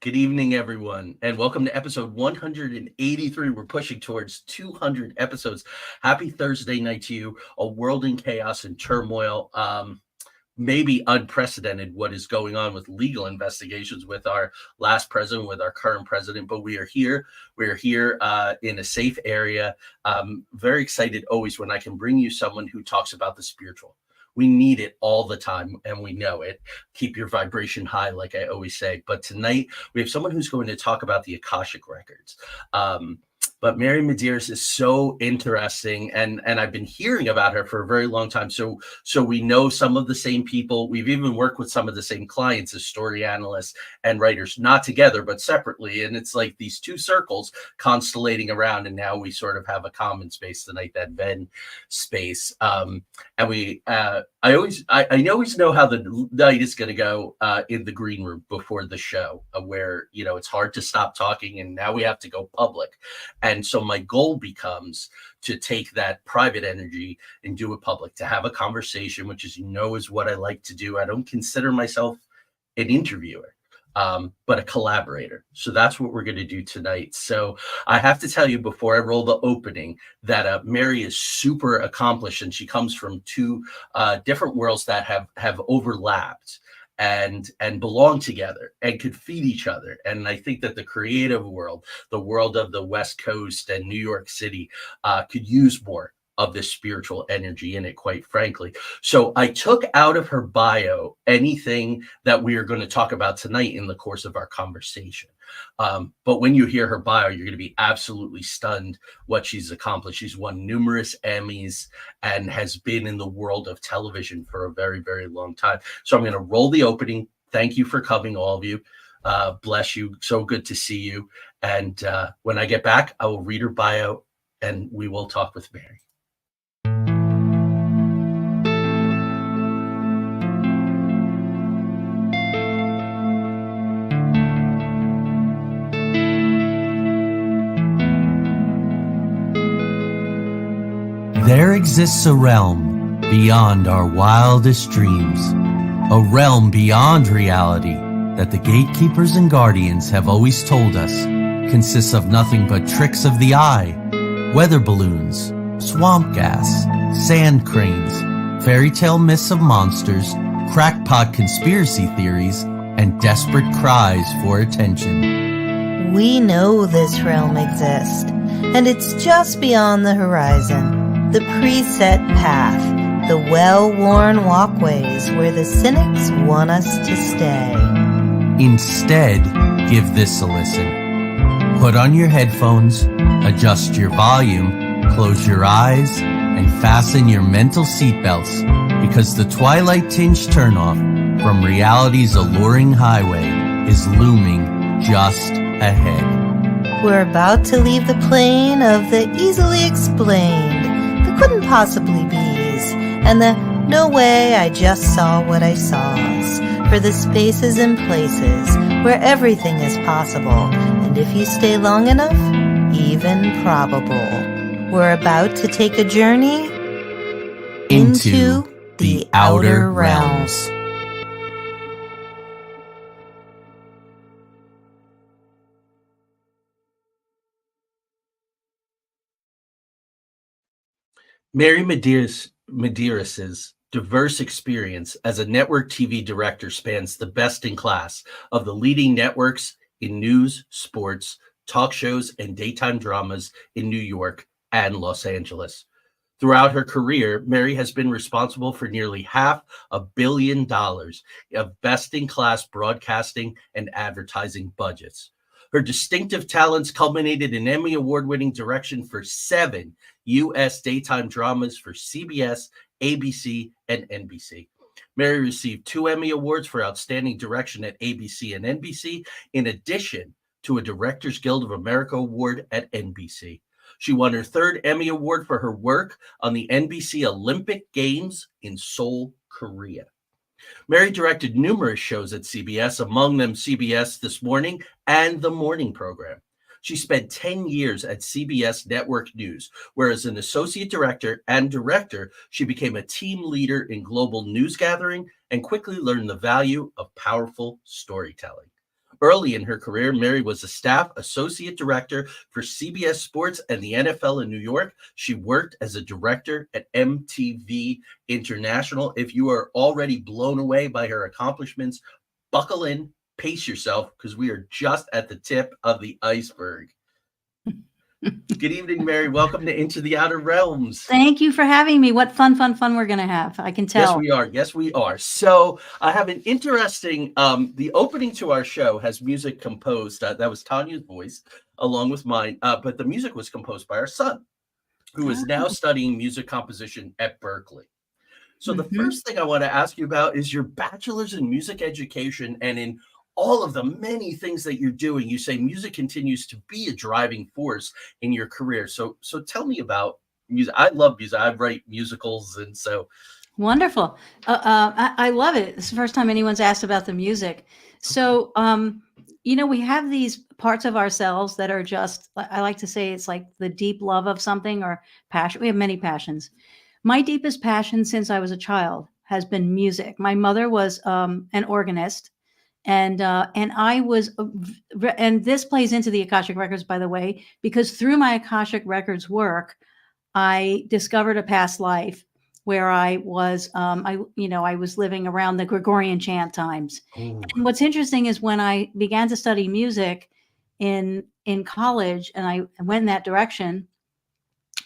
Good evening, everyone, and welcome to episode 183. We're pushing towards 200 episodes. Happy Thursday night to you. A world in chaos and turmoil. Maybe unprecedented what is going on with legal investigations with our last president, with our current president, but we are here. We're here in a safe area. Very excited always when I can bring you someone who talks about the spiritual. We need it all the time, and we know it. Keep your vibration high, like I always say. But tonight, we have someone who's going to talk about the Akashic records. But Mary Madeiras is so interesting, and I've been hearing about her for a very long time. So we know some of the same people. We've even worked with some of the same clients as story analysts and writers, not together, but separately. And it's like these two circles constellating around, and now we sort of have a common space tonight, that Venn space. And we, I always know how the night is going to go in the green room before the show, where it's hard to stop talking, and now we have to go public. And so my goal becomes to take that private energy and do it public, to have a conversation, which is what I like to do. I don't consider myself an interviewer, but a collaborator. So that's what we're going to do tonight. So I have to tell you before I roll the opening that Mary is super accomplished, and she comes from two different worlds that have overlapped and belong together and could feed each other. And I think that the creative world, the world of the West Coast and New York City, could use more of this spiritual energy in it, quite frankly. So I took out of her bio anything that we are going to talk about tonight in the course of our conversation. But when you hear her bio, you're going to be absolutely stunned what she's accomplished. She's won numerous Emmys and has been in the world of television for a very, very long time. So I'm going to roll the opening. Thank you for coming, all of you. Bless you. So good to see you. And when I get back, I will read her bio and we will talk with Mary. There exists a realm beyond our wildest dreams, a realm beyond reality that the gatekeepers and guardians have always told us consists of nothing but tricks of the eye, weather balloons, swamp gas, sand cranes, fairy tale myths of monsters, crackpot conspiracy theories, and desperate cries for attention. We know this realm exists, and it's just beyond the horizon. The preset path, the well-worn walkways where the cynics want us to stay. Instead, give this a listen. Put on your headphones, adjust your volume, close your eyes, and fasten your mental seatbelts, because the twilight-tinged turnoff from reality's alluring highway is looming just ahead. We're about to leave the plane of the easily explained, couldn't possibly be's, and the no way I just saw what I saw's, for the spaces and places where everything is possible, and if you stay long enough, even probable. We're about to take a journey into the outer realms. Mary Madeiras's diverse experience as a network TV director spans the best in class of the leading networks in news, sports, talk shows, and daytime dramas in New York and Los Angeles. Throughout her career, Mary has been responsible for nearly $500 million of best-in-class broadcasting and advertising budgets. Her distinctive talents culminated in Emmy Award-winning direction for 7 U.S. daytime dramas for CBS, ABC, and NBC. Mary received 2 Emmy Awards for Outstanding Direction at ABC and NBC, in addition to a Directors Guild of America Award at NBC. She won her 3rd Emmy Award for her work on the NBC Olympic Games in Seoul, Korea. Mary directed numerous shows at CBS, among them CBS This Morning and The Morning Program. She spent 10 years at CBS Network News, where as an associate director and director, she became a team leader in global news gathering and quickly learned the value of powerful storytelling. Early in her career, Mary was a staff associate director for CBS Sports and the NFL in New York. She worked as a director at MTV International. If you are already blown away by her accomplishments, buckle in, pace yourself, because we are just at the tip of the iceberg. Good evening, Mary. Welcome to Into the Outer Realms. Thank you for having me. What fun we're going to have. I can tell. Yes, we are. Yes, we are. So I have an interesting, the opening to our show has music composed. That was Tanya's voice along with mine. But the music was composed by our son, who is now studying music composition at Berkeley. So the first thing I want to ask you about is your bachelor's in music education, and in all of the many things that you're doing, you say music continues to be a driving force in your career. So tell me about music. I love music. I write musicals, and so wonderful. I love it. It's the first time anyone's asked about the music. So, we have these parts of ourselves that are just, I like to say it's like the deep love of something or passion. We have many passions. My deepest passion since I was a child has been music. My mother was an organist. And I was, and this plays into the Akashic Records, by the way, because through my Akashic Records work, I discovered a past life where I was, I was living around the Gregorian chant times. Ooh. And what's interesting is when I began to study music in college, and I went in that direction,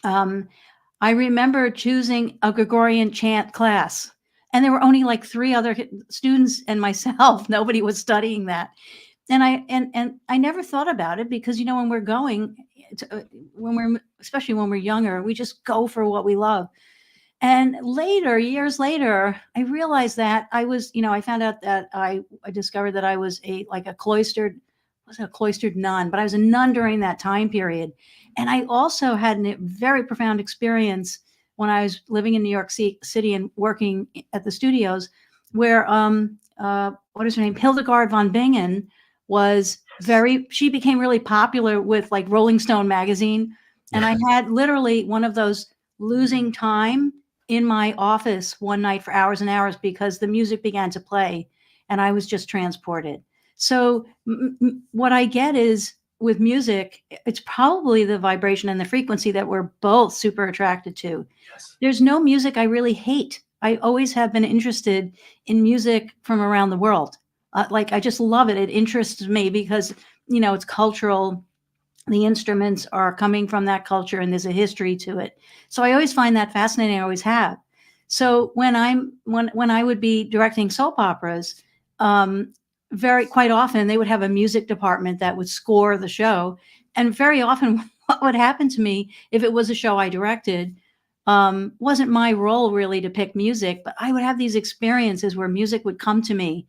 I remember choosing a Gregorian chant class. And there were only like 3 other students and myself. Nobody was studying that. And I never thought about it because, when we're going, especially when we're younger, we just go for what we love. And later, years later, I realized that I was, I found out that I discovered that I was a cloistered nun, but I was a nun during that time period. And I also had a very profound experience when I was living in New York City and working at the studios, where what is her name? Hildegard von Bingen was she became really popular with like Rolling Stone magazine. And I had literally one of those losing time in my office one night for hours and hours because the music began to play and I was just transported. So what I get is with music, it's probably the vibration and the frequency that we're both super attracted to. Yes. There's no music I really hate. I always have been interested in music from around the world. I just love it. It interests me because, it's cultural. The instruments are coming from that culture and there's a history to it. So I always find that fascinating. I always have. So when I would be directing soap operas, quite often they would have a music department that would score the show. And very often what would happen to me if it was a show I directed, wasn't my role really to pick music, but I would have these experiences where music would come to me.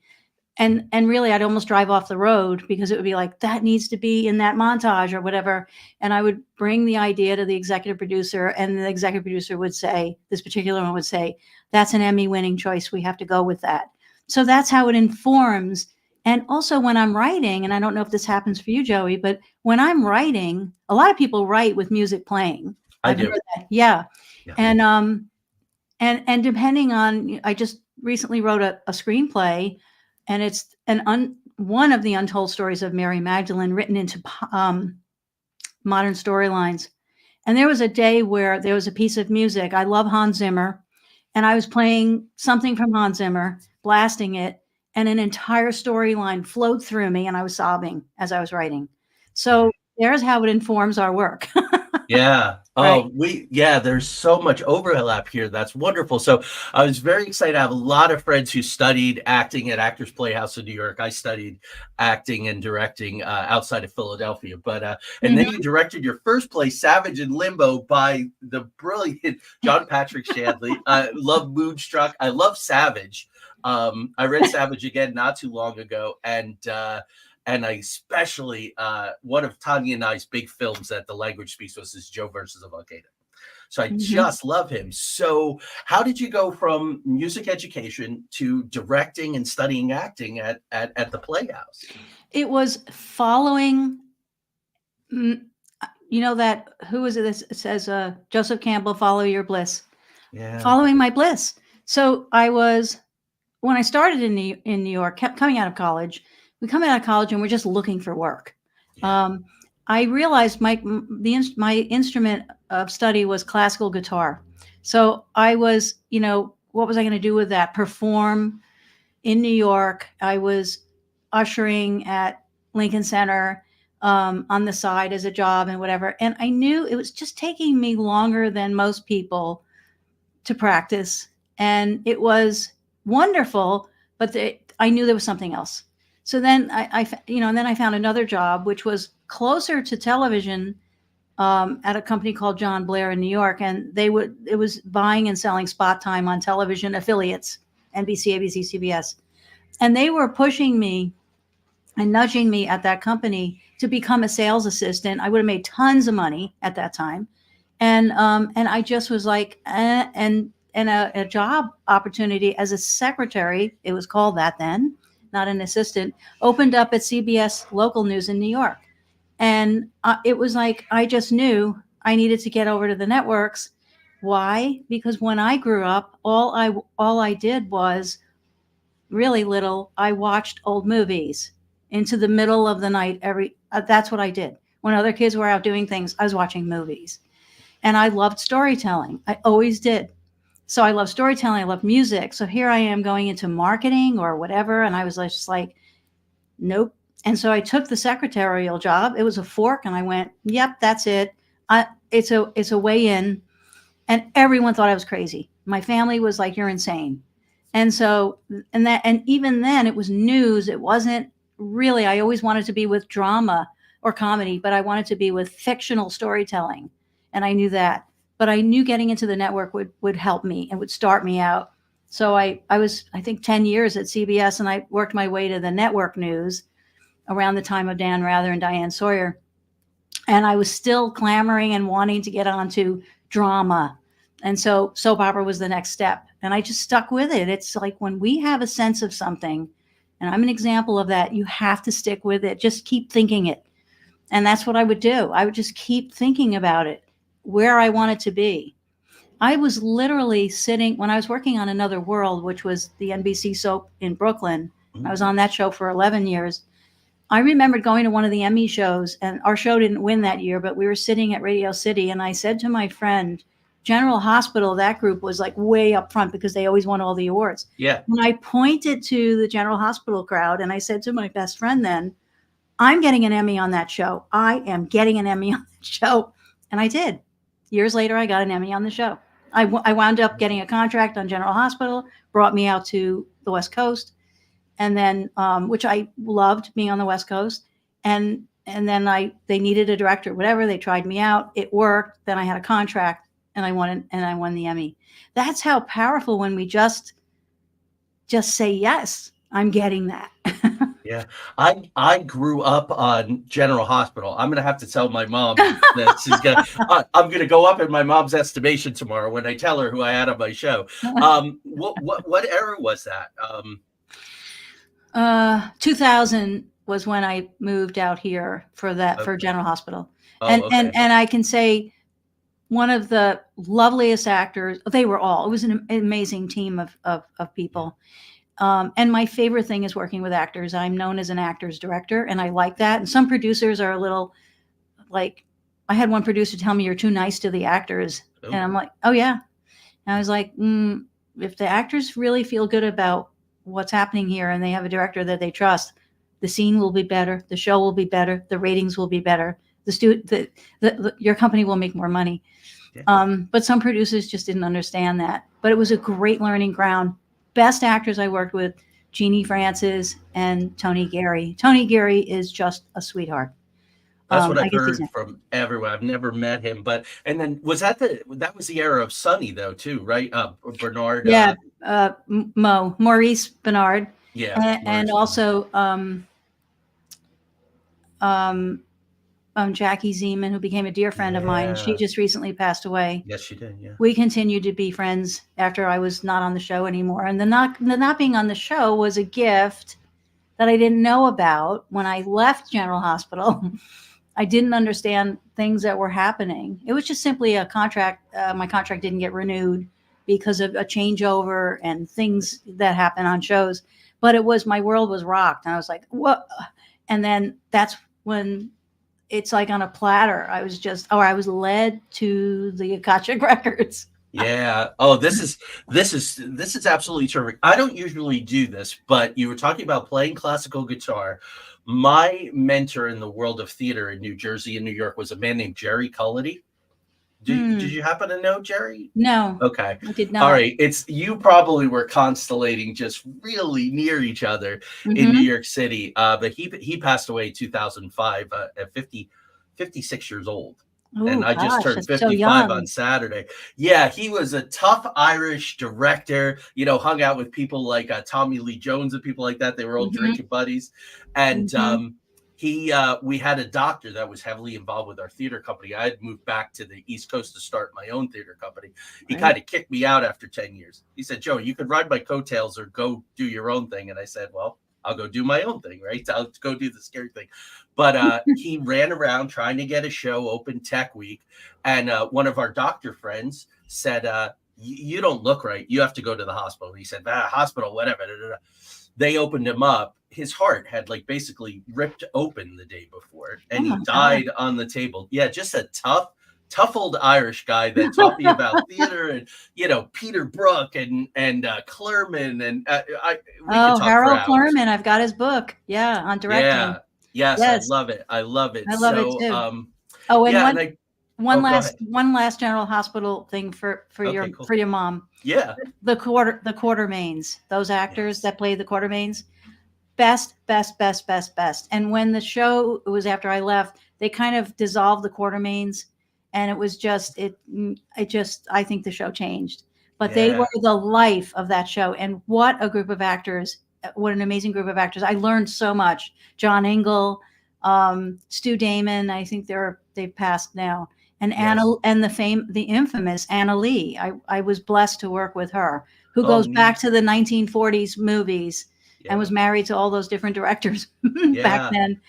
And really, I'd almost drive off the road because it would be like, that needs to be in that montage or whatever. And I would bring the idea to the executive producer, and the executive producer would say, this particular one would say, that's an Emmy-winning choice. We have to go with that. So that's how it informs. And also when I'm writing, and I don't know if this happens for you, Joey, but when I'm writing, a lot of people write with music playing. I've do. Heard that. Yeah. And depending on, I just recently wrote a screenplay, and it's one of the untold stories of Mary Magdalene written into modern storylines. And there was a day where there was a piece of music. I love Hans Zimmer, and I was playing something from Hans Zimmer, blasting it, and an entire storyline flowed through me, and I was sobbing as I was writing. So there's how it informs our work. Yeah. Oh, Right. there's so much overlap here. That's wonderful. So I was very excited. I have a lot of friends who studied acting at Actors Playhouse in New York. I studied acting and directing outside of Philadelphia. But and then you directed your first play, Savage in Limbo, by the brilliant John Patrick Shanley. I love Moonstruck. I love Savage. I read Savage again not too long ago, and I especially, one of Tanya and I's big films that the language speaks to us is Joe versus a Volcano. So I just love him. So how did you go from music education to directing and studying acting at the Playhouse? It was following, that, who is it? This says, Joseph Campbell, follow your bliss. Yeah. Following my bliss. So when I started in New York, kept coming out of college, we come out of college and we're just looking for work. Yeah. I realized my instrument of study was classical guitar. So I was, what was I going to do with that? Perform in New York. I was ushering at Lincoln Center on the side as a job and whatever. And I knew it was just taking me longer than most people to practice. And it was wonderful, but I knew there was something else. So then and then I found another job, which was closer to television at a company called John Blair in New York. And it was buying and selling spot time on television affiliates, NBC, ABC, CBS. And they were pushing me and nudging me at that company to become a sales assistant. I would have made tons of money at that time. And I just was like, and a job opportunity as a secretary, it was called that then, not an assistant, opened up at CBS local news in New York. And it was like, I just knew I needed to get over to the networks. Why? Because when I grew up, all I did was really little. I watched old movies into the middle of the night. That's what I did. When other kids were out doing things, I was watching movies. And I loved storytelling. I always did. So I love storytelling. I love music. So here I am going into marketing or whatever. And I was just like, nope. And so I took the secretarial job. It was a fork. And I went, yep, that's it. It's a way in. And everyone thought I was crazy. My family was like, you're insane. And so, and even then it was news. It wasn't really, I always wanted to be with drama or comedy, but I wanted to be with fictional storytelling. And I knew that, but I knew getting into the network would help me and would start me out. So I was, I think 10 years at CBS, and I worked my way to the network news around the time of Dan Rather and Diane Sawyer. And I was still clamoring and wanting to get onto drama. And so soap opera was the next step. And I just stuck with it. It's like when we have a sense of something, and I'm an example of that, you have to stick with it. Just keep thinking it. And that's what I would do. I would just keep thinking about it, where I wanted to be. I was literally sitting, when I was working on Another World, which was the NBC soap in Brooklyn. I was on that show for 11 years. I remembered going to one of the Emmy shows, and our show didn't win that year, but we were sitting at Radio City, and I said to my friend, General Hospital, that group was like way up front because they always won all the awards. Yeah. And I pointed to the General Hospital crowd, and I said to my best friend then, I'm getting an Emmy on that show. I am getting an Emmy on that show. And I did. Years later, I got an Emmy on the show. I wound up getting a contract on General Hospital, brought me out to the West Coast, and then, which I loved being on the West Coast. And then they needed a director, whatever. They tried me out. It worked. Then I had a contract, and I won the Emmy. That's how powerful when we just say, yes, I'm getting that. Yeah, I grew up on General Hospital. I'm gonna have to tell my mom this. I'm gonna go up in my mom's estimation tomorrow when I tell her who I had on my show. What era was that? 2000 was when I moved out here for General Hospital, Oh, okay. and I can say one of the loveliest actors. They were all. It was an amazing team of people. And my favorite thing is working with actors. I'm known as an actor's director, and I like that. And some producers are a little like, I had one producer tell me, you're too nice to the actors. Ooh. And I'm like, oh yeah. And I was like, if the actors really feel good about what's happening here and they have a director that they trust, the scene will be better. The show will be better. The ratings will be better. Your company will make more money. Yeah. But some producers just didn't understand that. But it was a great learning ground. Best actors I worked with, Jeannie Francis and Tony Gary. Tony Gary is just a sweetheart. That's what I've heard from everyone. I've never met him, and then was that was the era of Sonny though too, right? Bernard. Yeah, Maurice Bernard. Yeah, and also Jackie Zeman, who became a dear friend of mine. She just recently passed away. Yes, she did. Yeah. We continued to be friends after I was not on the show anymore. And the not being on the show was a gift that I didn't know about when I left General Hospital. I didn't understand things that were happening. It was just simply a contract. My contract didn't get renewed because of a changeover and things that happen on shows. but it was, my world was rocked. And I was like, what? And then that's when it's like on a platter. I was led to the Akashic records. Yeah. Oh, this is absolutely terrific. I don't usually do this, but you were talking about playing classical guitar. My mentor in the world of theater in New Jersey and New York was a man named Jerry Cullity. Did you happen to know Jerry? No, Okay. I did All not. right. You probably were constellating just really near each other in New Mhm. York City. But he passed away in 2005 at 56 years old. Oh And I just gosh, turned that's so 55 on young. Saturday. Yeah, he was a tough Irish director, hung out with people like Tommy Lee Jones and people like that. They were all Mhm, drinking buddies. And mhm. we had a doctor that was heavily involved with our theater company. I had moved back to the East Coast to start my own theater company. He Right. kind of kicked me out after 10 years. He said, Joe, you could ride my coattails or go do your own thing. And I said, well, I'll go do my own thing, right? I'll go do the scary thing. But he ran around trying to get a show open Tech Week. And one of our doctor friends said, you don't look right. You have to go to the hospital. He said, hospital, whatever. Da, da, da. They opened him up. His heart had like basically ripped open the day before, Oh and he my God. died on the table. Yeah, just a tough old Irish guy that taught me about theater and Peter Brook and Clerman and we could Oh, talk for Harold hours. Clurman, I've got his book. Yeah, on directing. Yeah, yes, I Yes, love it. I love it. I love it So too. Oh, and yeah, and I oh go ahead. one last General Hospital thing Okay, cool. for your mom. Yeah. The Quartermains, those actors Yes. that play the Quartermains, best, best, best, best, best. And when the show, it was after I left, they kind of dissolved the Quartermains, and it was just I think the show changed. But they were Yeah. the life of that show, and what a group of actors! What an amazing group of actors! I learned so much. John Engel, Stu Damon. I think they've passed now. And Anna, Yes. and the infamous Anna Lee. I was blessed to work with her, who Oh, goes back neat. to the 1940s movies and was Yeah. married to all those different directors back Yeah. then.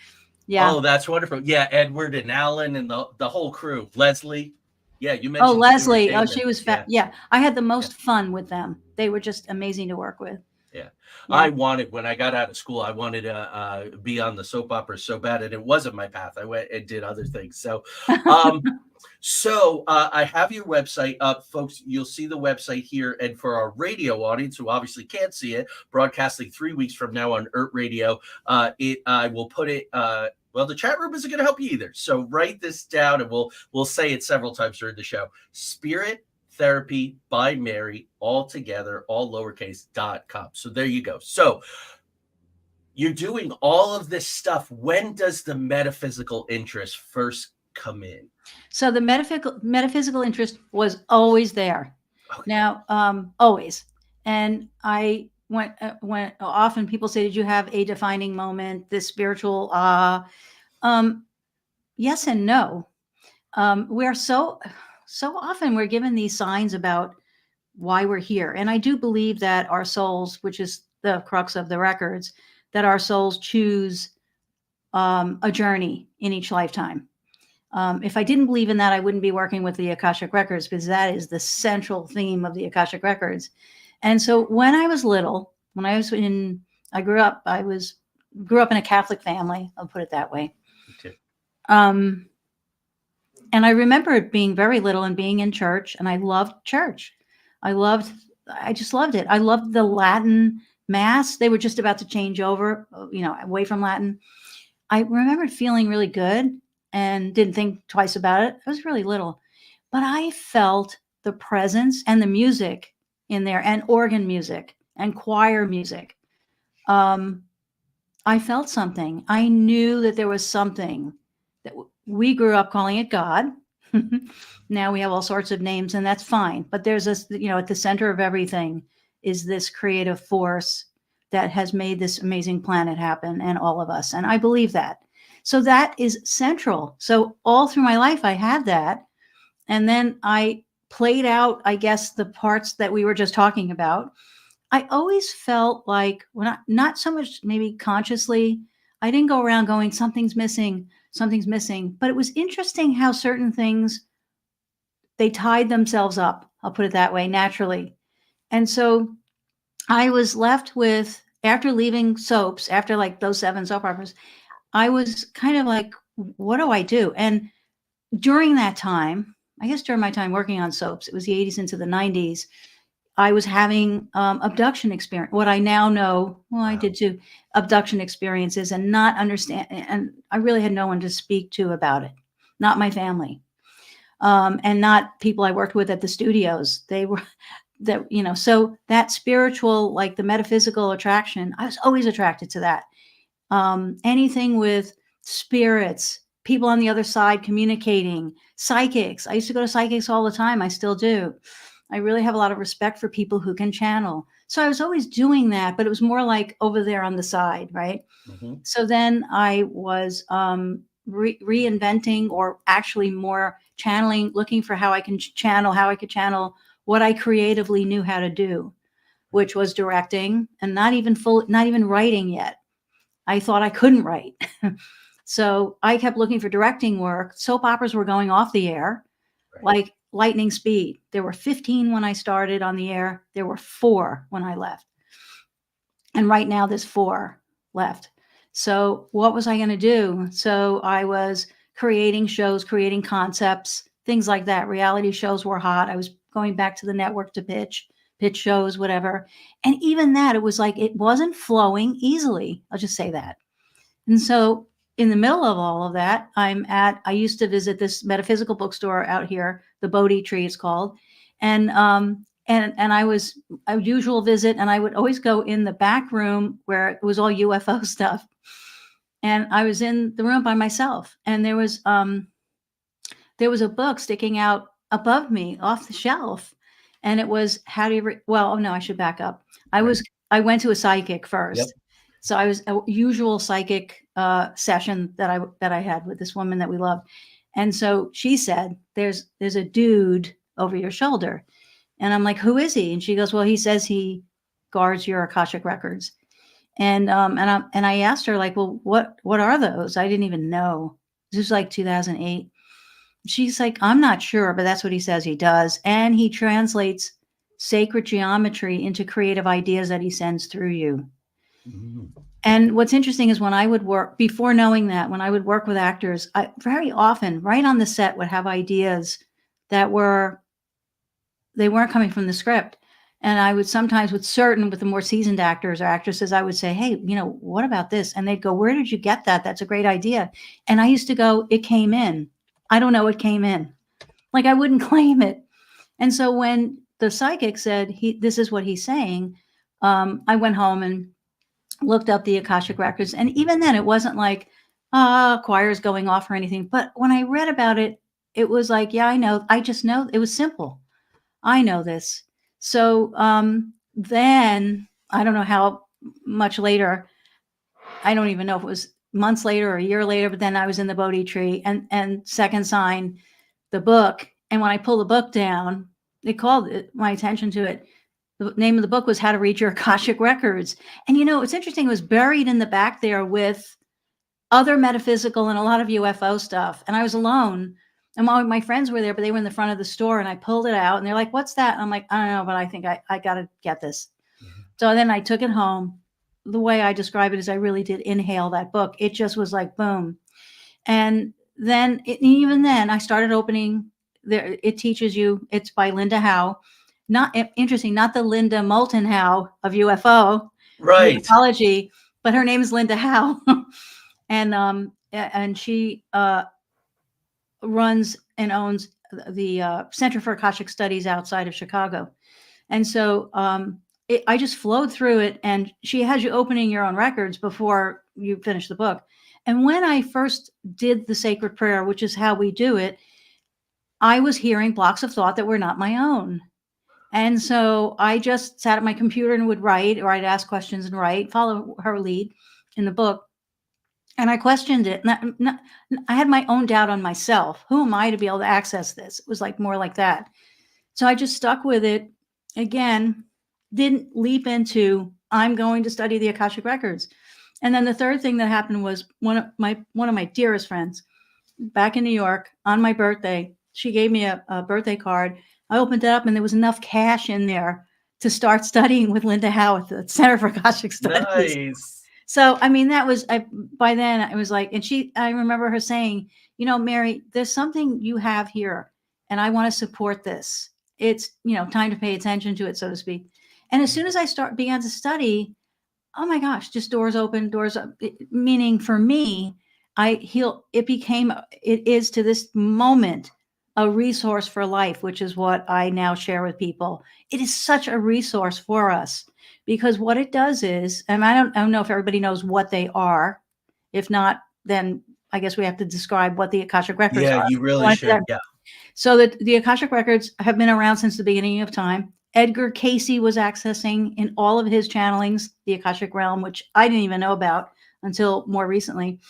Yeah. Oh, that's wonderful. Yeah, Edward and Alan and the whole crew. Leslie. Yeah, you Oh, mentioned Stuart Leslie. Oh, Damon. she was Yeah. yeah. I had the Yeah. most fun with them. They were just amazing to work with. Yeah. Yeah. When I got out of school, I wanted to be on the soap opera so bad, and it wasn't my path. I went and did other things. Um, I have your website up, folks. You'll see the website here. And for our radio audience who obviously can't see it, broadcasting 3 weeks from now on ERT Radio, I will put it. Well, the chat room isn't going to help you either. So write this down, and we'll say it several times during the show. Spirit Therapy by Mary, all together, all lowercase.com. So there you go. So you're doing all of this stuff. When does the metaphysical interest first come in? So the metaphysical interest was always there. Okay. Now, always. And I went often people say, did you have a defining moment, this spiritual yes and no. We're so often we're given these signs about why we're here. And I do believe that our souls, which is the crux of the records, that our souls choose a journey in each lifetime. If I didn't believe in that, I wouldn't be working with the Akashic Records, because that is the central theme of the Akashic Records. And so when I was little, I grew up in a Catholic family. I'll put it that way. Okay. And I remember being very little and being in church, and I loved church. I just loved it. I loved the Latin mass. They were just about to change over, away from Latin. I remember feeling really good and didn't think twice about it. I was really little, but I felt the presence and the music in there, and organ music and choir music. I felt something. I knew that there was something that we grew up calling it God. Now we have all sorts of names, and that's fine. But there's this, at the center of everything is this creative force that has made this amazing planet happen, and all of us. And I believe that. So that is central. So all through my life, I had that. And then I played out, I guess, the parts that we were just talking about. I always felt like, not so much maybe consciously, I didn't go around going, something's missing. But it was interesting how certain things, they tied themselves up, I'll put it that way, naturally. And so I was left with after leaving soaps, after like those 7 soap operas, I was kind of like, what do I do? And during that time, I guess during my time working on soaps, it was the 80s into the 90s, I was having abduction experience. What I now know, well, I did too, abduction experiences, and not understand. And I really had no one to speak to about it, not my family, and not people I worked with at the studios. They were that, so that spiritual, like the metaphysical attraction, I was always attracted to that. Anything with spirits, people on the other side communicating, psychics. I used to go to psychics all the time. I still do. I really have a lot of respect for people who can channel. So I was always doing that, but it was more like over there on the side, right? Mm-hmm. So then I was reinventing, or actually more channeling, looking for how I could channel what I creatively knew how to do, which was directing, and not even writing yet. I thought I couldn't write. So I kept looking for directing work. Soap operas were going off the air, Right. like lightning speed. There were 15 when I started on the air. There were 4 when I left. And right now there's 4 left. So what was I going to do? So I was creating shows, creating concepts, things like that. Reality shows were hot. I was going back to the network to pitch shows, whatever. And even that, it was like, it wasn't flowing easily. I'll just say that. And so in the middle of all of that, I used to visit this metaphysical bookstore out here, the Bodhi Tree it's called. And I was a usual visit, and I would always go in the back room where it was all UFO stuff. And I was in the room by myself, and there was a book sticking out above me off the shelf. And it was, how do you, no, I should back up. I went to a psychic first. Yep. So I was a usual psychic session that I had with this woman that we loved. And so she said, there's a dude over your shoulder. And I'm like, who is he? And she goes, well, he says he guards your Akashic records. And I asked her, like, well, what are those? I didn't even know. This was like 2008. She's like, I'm not sure, but that's what he says he does. And he translates sacred geometry into creative ideas that he sends through you. Mm-hmm. And what's interesting is when I would work, before knowing that, when I would work with actors, I very often, right on the set, would have ideas that they weren't coming from the script. And I would sometimes, with the more seasoned actors or actresses, I would say, hey, what about this? And they'd go, where did you get that? That's a great idea. And I used to go, it came in. I don't know, it came in. Like, I wouldn't claim it. And so when the psychic said, this is what he's saying, I went home and looked up the Akashic records. And even then, it wasn't like choirs going off or anything. But when I read about it, it was like, yeah, I know. I just know. It was simple. I know this. So then, I don't know how much later, I don't even know if it was months later or a year later, but then I was in the Bodhi Tree and second sign the book. And when I pulled the book down, it called my attention to it. The name of the book was How to Read Your Akashic Records. And it's interesting, it was buried in the back there with other metaphysical and a lot of UFO stuff. And I was alone. And my friends were there, but they were in the front of the store, and I pulled it out and they're like, what's that? And I'm like, I don't know, but I think I got to get this. Mm-hmm. So then I took it home. The way I describe it is I really did inhale that book. It just was like, boom. And then even then I started opening there. It teaches you, it's by Linda Howe. Not interesting, not the Linda Moulton Howe of UFO, right? Ufology, but her name is Linda Howe. And she runs and owns the Center for Akashic Studies outside of Chicago. And so I just flowed through it, and she has you opening your own records before you finish the book. And when I first did the sacred prayer, which is how we do it, I was hearing blocks of thought that were not my own. And so I just sat at my computer and would write, or I'd ask questions and write, follow her lead in the book. And I questioned it. I had my own doubt on myself. Who am I to be able to access this? It was like more like that. So I just stuck with it. Again, didn't leap into, I'm going to study the Akashic records. And then the third thing that happened was one of my dearest friends back in New York on my birthday, she gave me a birthday card. I opened it up and there was enough cash in there to start studying with Linda Howe at the Center for Akashic Studies. Nice. So, I mean, that was, by then I was like, and I remember her saying, Mary, there's something you have here and I want to support this. It's, time to pay attention to it, so to speak. And as soon as I began to study, oh my gosh, just doors open, meaning for me, it is to this moment a resource for life, which is what I now share with people. It is such a resource for us because what it does is, and I don't know if everybody knows what they are. If not, then I guess we have to describe what the Akashic Records are. Yeah, you really should. Yeah. So the Akashic Records have been around since the beginning of time. Edgar Casey was accessing in all of his channelings the Akashic realm, which I didn't even know about until more recently.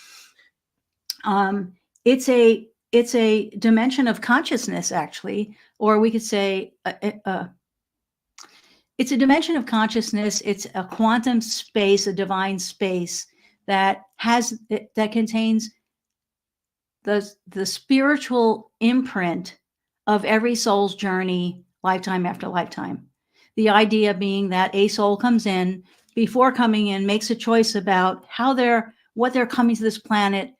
It's a dimension of consciousness, actually, or we could say it's a dimension of consciousness. It's a quantum space, a divine space that contains the spiritual imprint of every soul's journey, lifetime after lifetime. The idea being that a soul comes in, before coming in, makes a choice about what they're coming to this planet,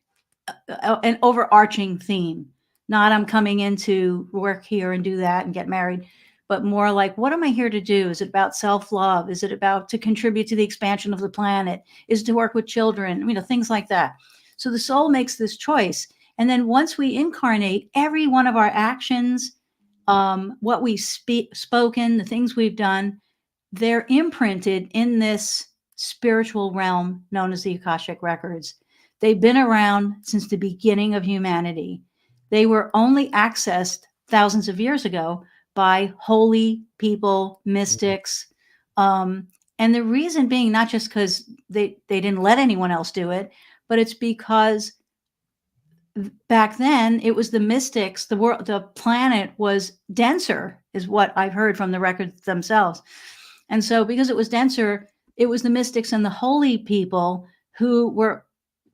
an overarching theme. Not I'm coming in to work here and do that and get married, but more like, what am I here to do? Is it about self-love? Is it about to contribute to the expansion of the planet? Is it to work with children? Things like that. So the soul makes this choice. And then once we incarnate, every one of our actions, what we've spoken, the things we've done, they're imprinted in this spiritual realm known as the Akashic Records. They've been around since the beginning of humanity. They were only accessed thousands of years ago by holy people, mystics. And the reason being not just because they didn't let anyone else do it, but it's because back then it was the mystics, the planet was denser, is what I've heard from the records themselves. And so because it was denser, it was the mystics and the holy people who were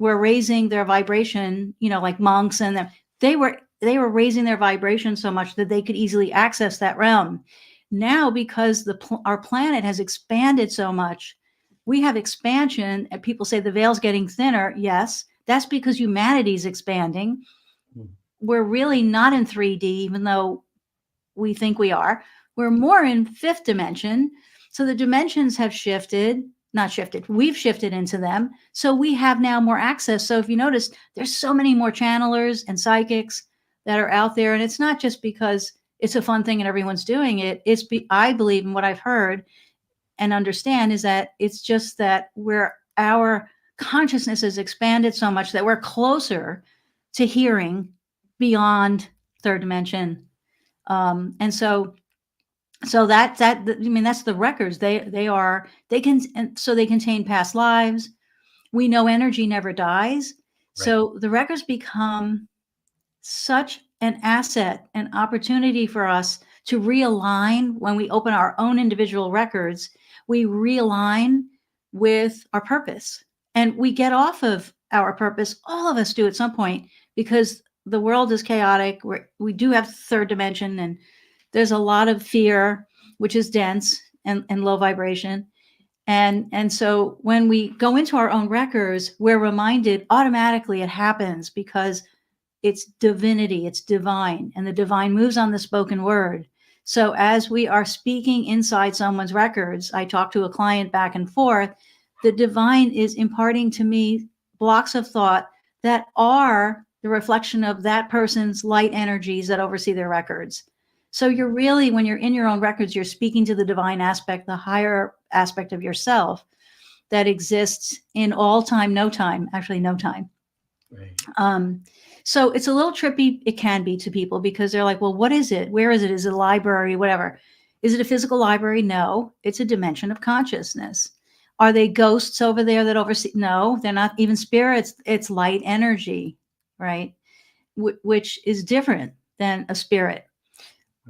raising their vibration, like monks and them. They were raising their vibration so much that they could easily access that realm. Now, because our planet has expanded so much, we have expansion, and people say the veil's getting thinner. Yes, that's because humanity is expanding. We're really not in 3D, even though we think we are. We're more in fifth dimension. So the dimensions have shifted. Not shifted. We've shifted into them. So we have now more access. So if you notice, there's so many more channelers and psychics that are out there. And it's not just because it's a fun thing and everyone's doing it. I believe in what I've heard and understand is that it's just that our consciousness has expanded so much that we're closer to hearing beyond third dimension. And so that's the records. They contain past lives. We know energy never dies. Right. So the records become such an asset, an opportunity for us to realign. When we open our own individual records, we realign with our purpose and we get off of our purpose. All of us do at some point because the world is chaotic. We do have third dimension and there's a lot of fear, which is dense and low vibration. And so when we go into our own records, we're reminded automatically it happens because it's divinity, it's divine, and the divine moves on the spoken word. So as we are speaking inside someone's records, I talk to a client back and forth, the divine is imparting to me blocks of thought that are the reflection of that person's light energies that oversee their records. So you're really, when you're in your own records, you're speaking to the divine aspect, the higher aspect of yourself that exists in all time, no time, actually no time. Right. So it's a little trippy. It can be to people because they're like, well, what is it? Where is it? Is it a library? Whatever. Is it a physical library? No, it's a dimension of consciousness. Are they ghosts over there that oversee? No, they're not even spirits. It's light energy, right? Which is different than a spirit.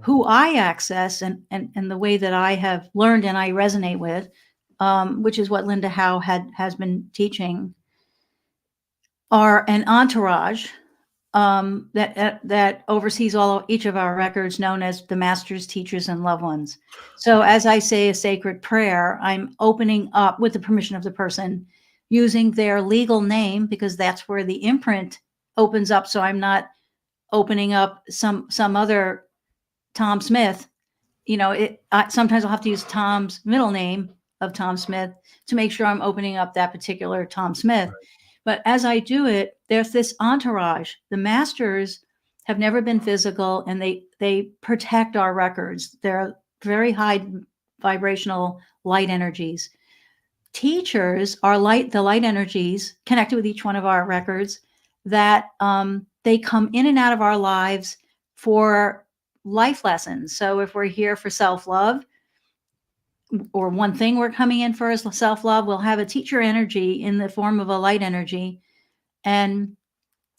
Who I access and the way that I have learned and I resonate with, which is what Linda Howe has been teaching, are an entourage that oversees each of our records, known as the masters, teachers, and loved ones. So as I say a sacred prayer, I'm opening up with the permission of the person, using their legal name, because that's where the imprint opens up. So I'm not opening up some other Tom Smith. Sometimes I'll have to use Tom's middle name of Tom Smith to make sure I'm opening up that particular Tom Smith. Right. But as I do it, there's this entourage. The masters have never been physical, and they protect our records. They're very high vibrational light energies. Teachers are the light energies connected with each one of our records, that they come in and out of our lives for life lessons. So if we're here for self-love, or one thing we're coming in for is self-love, we'll have a teacher energy in the form of a light energy, and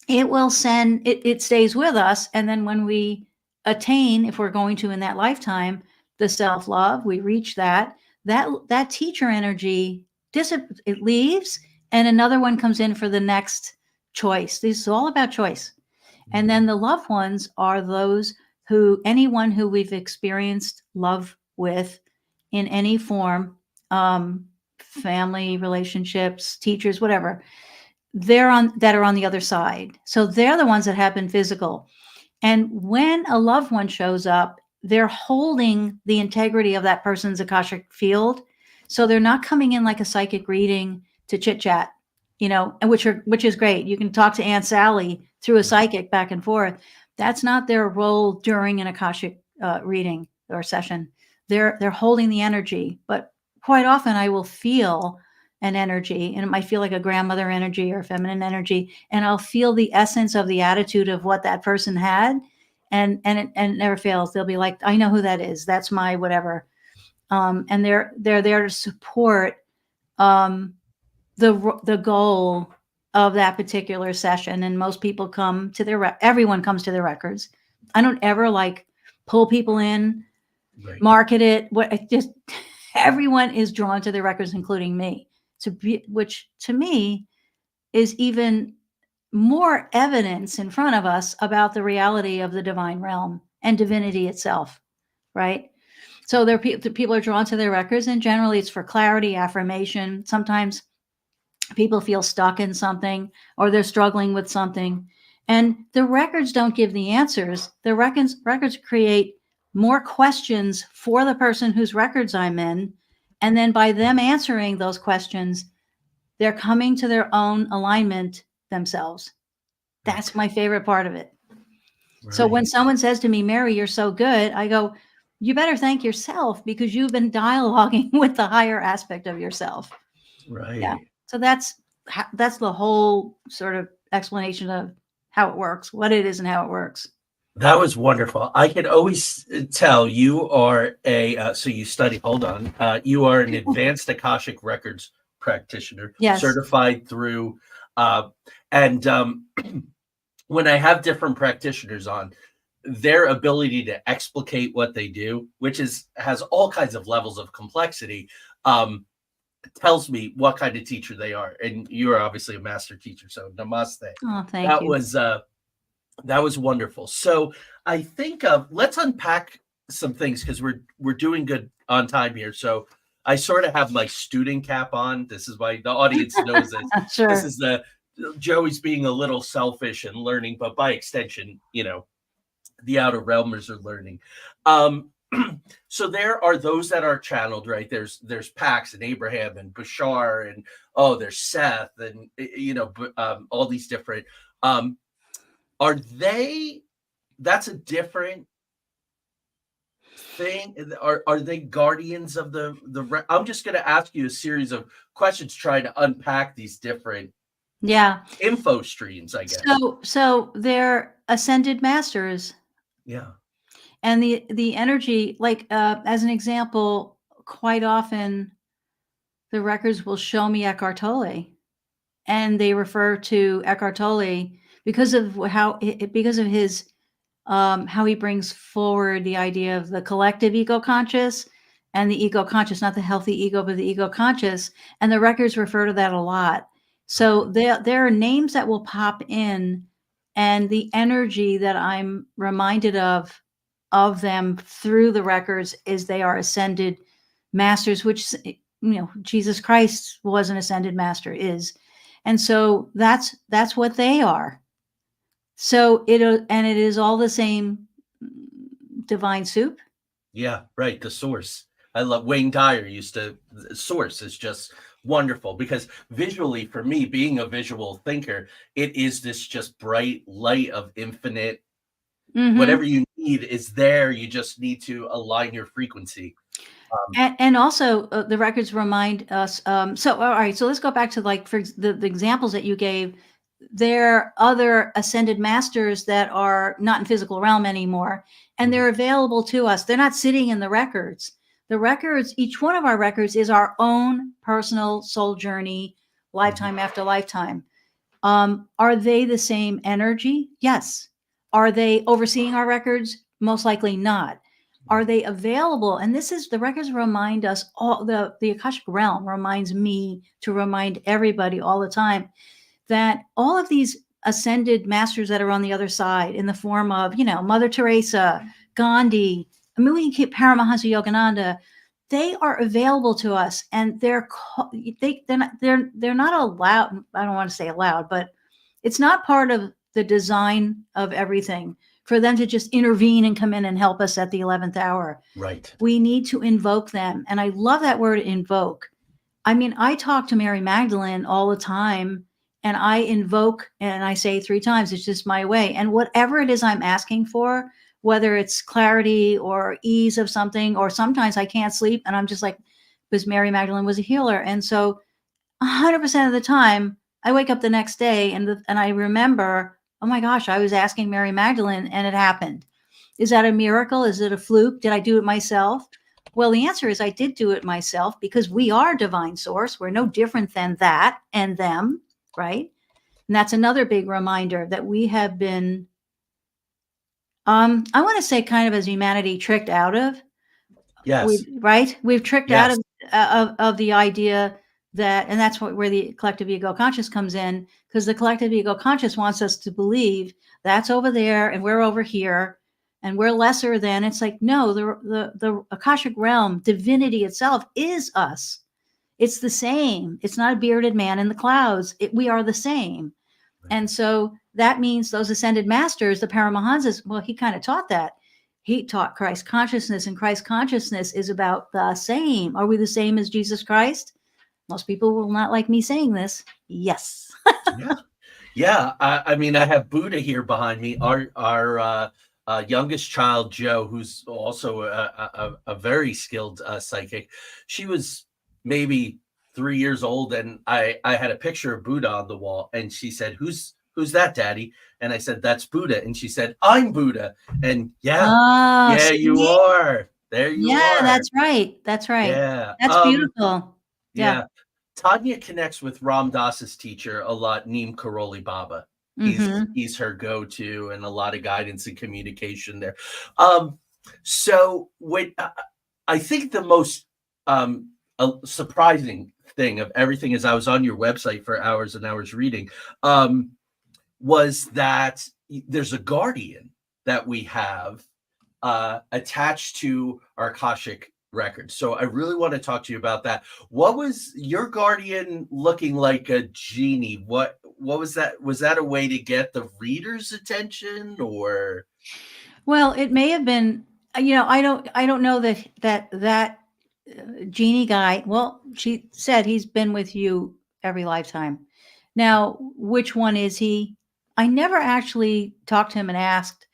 it will it stays with us. And then when we attain, if we're going to in that lifetime, the self-love, we reach that teacher energy, it leaves, and another one comes in for the next choice. This is all about choice. And then the loved ones are anyone who we've experienced love with in any form, family, relationships, teachers, whatever, that are on the other side. So they're the ones that have been physical. And when a loved one shows up, they're holding the integrity of that person's Akashic field. So they're not coming in like a psychic reading to chit chat, and which is great. You can talk to Aunt Sally through a psychic back and forth. That's not their role during an Akashic reading or session. They're holding the energy, but quite often I will feel an energy, and it might feel like a grandmother energy or feminine energy, and I'll feel the essence of the attitude of what that person had, and it never fails. They'll be like, I know who that is. That's my whatever. And they're there to support the goal of that particular session. And most people come to everyone comes to their records. I don't ever pull people in, Right. market it. Everyone is drawn to their records, including me. Which to me is even more evidence in front of us about the reality of the divine realm and divinity itself, right? So people are drawn to their records, and generally it's for clarity, affirmation. Sometimes people feel stuck in something, or they're struggling with something, and the records don't give the answers. The records create more questions for the person whose records I'm in, and then by them answering those questions, they're coming to their own alignment themselves. That's my favorite part of it. Right. So when someone says to me, Mary, you're so good, I go, you better thank yourself, because you've been dialoguing with the higher aspect of yourself. Right. Yeah. So that's the whole sort of explanation of how it works, what it is and how it works. That was wonderful. I can always tell you are so you study, you are an advanced Akashic Records practitioner, yes, certified through, and when I have different practitioners on, their ability to explicate what they do, which has all kinds of levels of complexity, tells me what kind of teacher they are. And you are obviously a master teacher, so namaste. Oh, thank you. That was wonderful. So I think let's unpack some things, because we're doing good on time here. So I sort of have my student cap on. This is why the audience knows this. Sure. This is Joey's being a little selfish and learning, but by extension, the outer realmers are learning. So there are those that are channeled, right? There's Pax and Abraham and Bashar, and there's Seth, and all these different. That's a different thing? Are they guardians of the I'm just going to ask you a series of questions trying to unpack these different info streams, I guess. So they're ascended masters. Yeah. And the energy, as an example, quite often the records will show me Eckhart Tolle, and they refer to Eckhart Tolle because of his how he brings forward the idea of the collective ego conscious and the ego conscious, not the healthy ego, but the ego conscious. And the records refer to that a lot. So there are names that will pop in and the energy that I'm reminded of them through the records is they are ascended masters, which, Jesus Christ was an ascended master, is. And so that's what they are. So it is all the same divine soup. Yeah, right. The source. I love Wayne Dyer used to. The source is just wonderful because visually, for me, being a visual thinker, it is this just bright light of infinite. Whatever Mm-hmm. you need is there. You just need to align your frequency. And also the records remind us. So all right, so let's go back to like for the examples that you gave. There are other ascended masters that are not in physical realm anymore, and Mhm. they're available to us. They're not sitting in the records. The records, each one of our records, is our own personal soul journey, lifetime after lifetime. Are they the same energy? Yes. Are they overseeing our records? Most likely not. Are they available? And this is the records remind us all, the Akashic realm reminds me to remind everybody all the time that all of these ascended masters that are on the other side in the form of, Mother Teresa, Gandhi, I mean, we can keep Paramahansa Yogananda, they are available to us, and they're not allowed. I don't want to say allowed, but it's not part of the design of everything for them to just intervene and come in and help us at the 11th hour. Right. We need to invoke them, and I love that word, invoke. I mean, I talk to Mary Magdalene all the time, and I invoke, and I say 3 times, it's just my way. And whatever it is I'm asking for, whether it's clarity or ease of something, or sometimes I can't sleep and I'm just like, because Mary Magdalene was a healer. And so 100% of the time, I wake up the next day and I remember, oh my gosh, I was asking Mary Magdalene and it happened. Is that a miracle? Is it a fluke? Did I do it myself? Well, the answer is I did do it myself because we are divine source. We're no different than that and them, right? And that's another big reminder that we have been, I want to say, kind of as humanity, tricked out of. Yes. We've tricked out Yes. of the idea that, and that's where the collective ego conscious comes in, because the collective ego conscious wants us to believe that's over there and we're over here and we're lesser than. It's like, no, the Akashic realm, divinity itself is us. It's the same. It's not a bearded man in the clouds. We are the same. And so that means those ascended masters, the Paramahansas, well, he kind of taught that. He taught Christ consciousness, and Christ consciousness is about the same. Are we the same as Jesus Christ? Most people will not like me saying this. Yes. Yeah. Yeah. I mean, I have Buddha here behind me. Our youngest child, Joe, who's also a very skilled psychic. She was maybe 3 years old, and I had a picture of Buddha on the wall, and she said, "Who's that, Daddy?" And I said, "That's Buddha." And she said, "I'm Buddha." And yeah, Oh, yeah, you see? are. There you Yeah, are. that's right. That's right. Yeah. That's beautiful. Yeah. Yeah. Tanya connects with Ram Dass's teacher a lot, Neem Karoli Baba. Mm-hmm. He's her go-to and a lot of guidance and communication there. Um, so when I think the most surprising thing of everything is I was on your website for hours and hours reading, was that there's a guardian that we have attached to our Akashic records. So I really want to talk to you about that. What was your guardian looking like, a genie? What was that? Was that a way to get the reader's attention, or? Well, it may have been, I don't know that genie guy. Well, she said he's been with you every lifetime. Now, which one is he? I never actually talked to him and asked.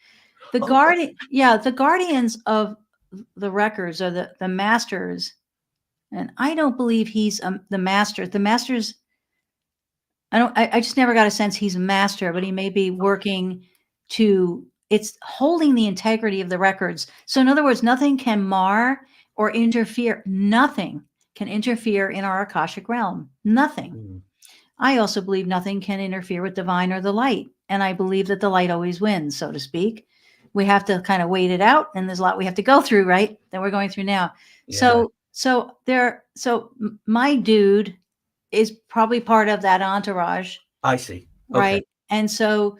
The Oh, guardian, yeah, the guardians of the records are the masters, and I don't believe he's the master. The masters, I just never got a sense he's a master, but he may be working to, it's holding the integrity of the records. So in other words, nothing can mar or interfere. Nothing can interfere in our Akashic realm. Nothing. mm, I also believe nothing can interfere with divine or the light. And I believe that the light always wins, so to speak. We have to kind of wait it out. And there's a lot we have to go through, right? That we're going through now. yeah, So my dude is probably part of that entourage, I see. Okay. right? And so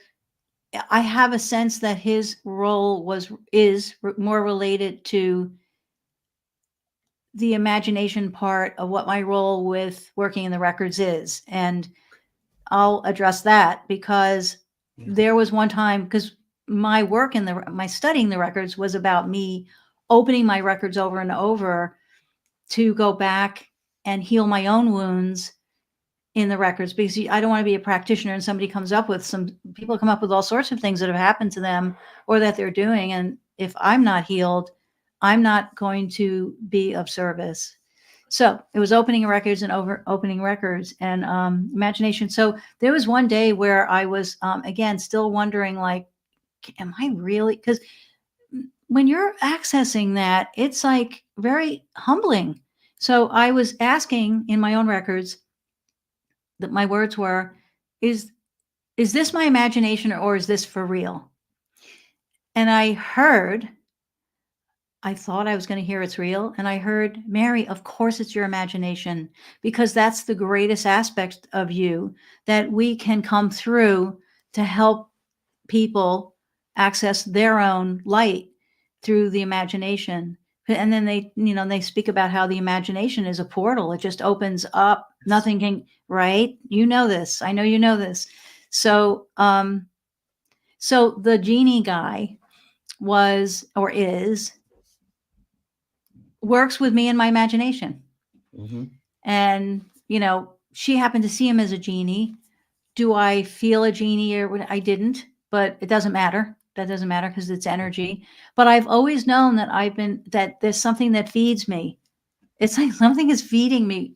I have a sense that his role is more related to the imagination part of what my role with working in the records is. And I'll address that because there was one time, because my work in my studying the records was about me opening my records over and over to go back and heal my own wounds in the records, because I don't want to be a practitioner and somebody comes up with people come up with all sorts of things that have happened to them or that they're doing. And if I'm not healed, I'm not going to be of service. So it was opening records and opening records and imagination. So there was one day where I was, again, still wondering, like, am I really? Because when you're accessing that, it's like very humbling. So I was asking in my own records, that my words were, is this my imagination or is this for real? And I thought I was going to hear it's real. And I heard, Mary, of course it's your imagination, because that's the greatest aspect of you that we can come through to help people access their own light through the imagination. And then they speak about how the imagination is a portal. It just opens up. Nothing can, right? You know this. I know you know this. So, so the genie guy works with me in my imagination. Mm-hmm. And, she happened to see him as a genie. Do I feel a genie or I didn't, but it doesn't matter. That doesn't matter because it's energy. But I've always known that there's something that feeds me. It's like something is feeding me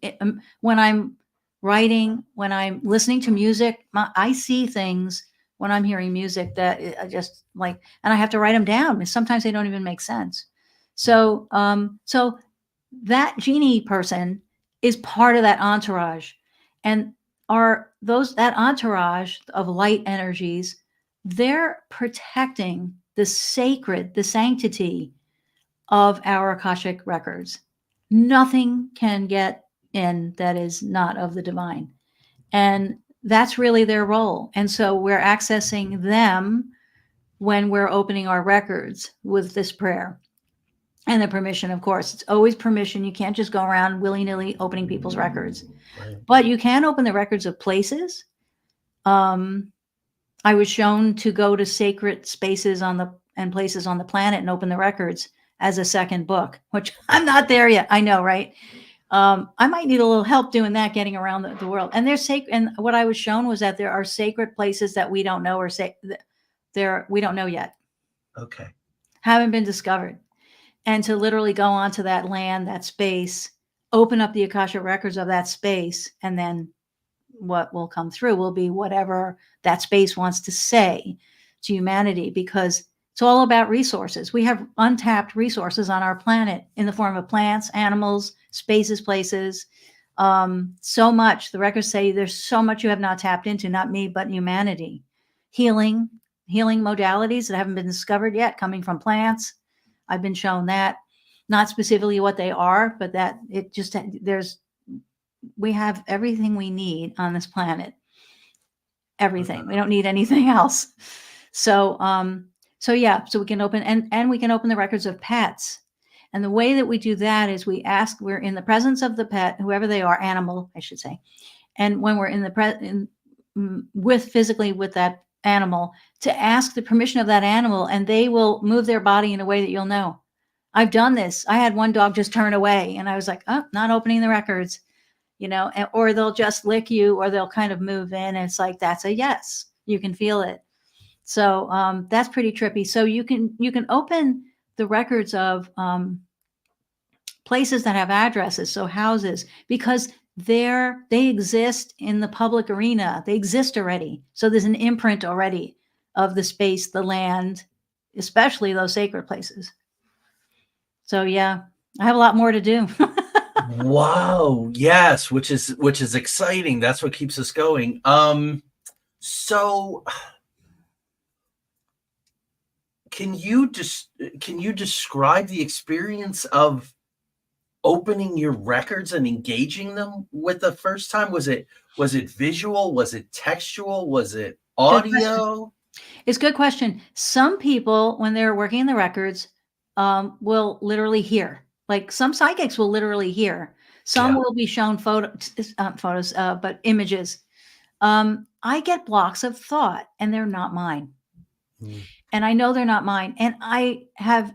when I'm writing, when I'm listening to music. I see things when I'm hearing music that I just like, and I have to write them down. Sometimes they don't even make sense. So, so that genie person is part of that entourage, and that entourage of light energies, they're protecting the sanctity of our Akashic records. Nothing can get in that is not of the divine. And that's really their role. And so we're accessing them when we're opening our records with this prayer. And the permission, of course. It's always permission. You can't just go around willy-nilly opening people's records. Right. But you can open the records of places. I was shown to go to sacred spaces and places on the planet and open the records as a second book, which I'm not there yet. I know, right? I might need a little help doing that, getting around the world. And there's sacred. And what I was shown was that there are sacred places that we don't know we don't know yet. Okay. Haven't been discovered. And to literally go onto that land, that space, open up the Akashic records of that space, and then what will come through will be whatever that space wants to say to humanity, because it's all about resources. We have untapped resources on our planet in the form of plants, animals, spaces, places, so much. The records say there's so much you have not tapped into, not me, but humanity. Healing modalities that haven't been discovered yet, coming from plants. I've been shown that, not specifically what they are, but that it just, we have everything we need on this planet. Everything. Okay. We don't need anything else. So, so we can open, and we can open the records of pets. And the way that we do that is we're in the presence of the pet, whoever they are, animal, I should say. And when we're physically with that animal, to ask the permission of that animal, and they will move their body in a way that you'll know. I've done this. I had one dog just turn away, and I was like, oh, not opening the records, or they'll just lick you, or they'll kind of move in. And it's like, that's a yes. You can feel it. So that's pretty trippy. So you can open the records of places that have addresses, so houses, because they exist in the public arena. They exist already. So there's an imprint already of the space, the land, especially those sacred places. So yeah, I have a lot more to do. Wow. Yes, which is exciting. That's what keeps us going. So can you describe the experience of opening your records and engaging them with the first time? Was it visual? Was it textual? Was it audio? It's a good question. Some people, when they're working in the records, will literally hear. Like some psychics will literally hear. Some Yeah. will be shown photos, but images. I get blocks of thought, and they're not mine. Mm. And I know they're not mine. And I have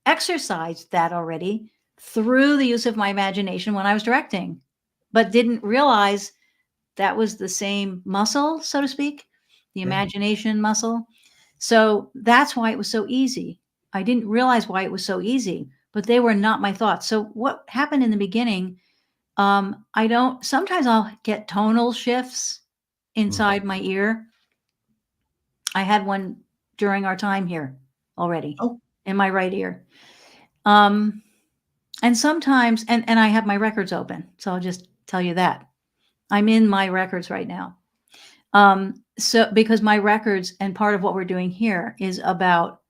exercised that already through the use of my imagination when I was directing, but didn't realize that was the same muscle, so to speak, the Yeah. imagination muscle. So that's why it was so easy. I didn't realize why it was so easy, but they were not my thoughts. So what happened in the beginning, sometimes I'll get tonal shifts inside my ear. I had one during our time here already Oh, in my right ear. Um, and sometimes, and I have my records open. So I'll just tell you that I'm in my records right now. So because my records and part of what we're doing here is about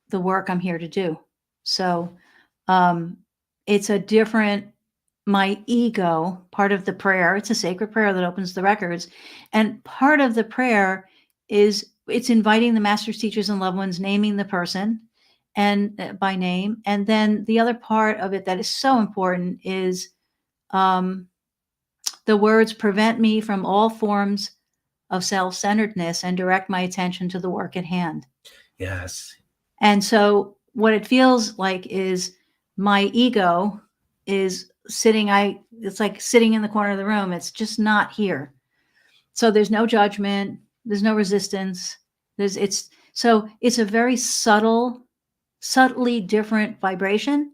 the work I'm here to do. So um, it's a different, my ego, part of the prayer, it's a sacred prayer that opens the records. And part of the prayer is it's inviting the masters, teachers, and loved ones, naming the person and by name. And then the other part of it that is so important is um, the words prevent me from all forms of self-centeredness and direct my attention to the work at hand. yes. And so what it feels like is my ego is it's like sitting in the corner of the room. It's just not here. So there's no judgment, there's no resistance. It's a very subtly different vibration,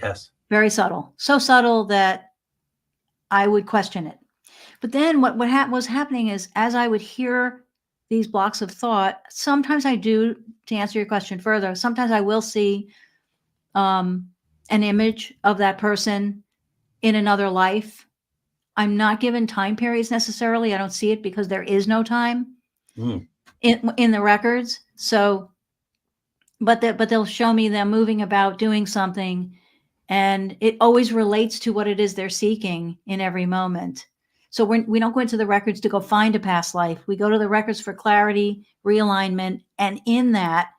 Yes. very subtle. So subtle that I would question it. But then what was happening is as I would hear these blocks of thought, sometimes I do, to answer your question further, sometimes I will see an image of that person in another life. I'm not given time periods necessarily. I don't see it because there is no time Mm. in the records. So, but they'll show me them moving about, doing something, and it always relates to what it is they're seeking in every moment. So we don't go into the records to go find a past life. We go to the records for clarity, realignment, and in that,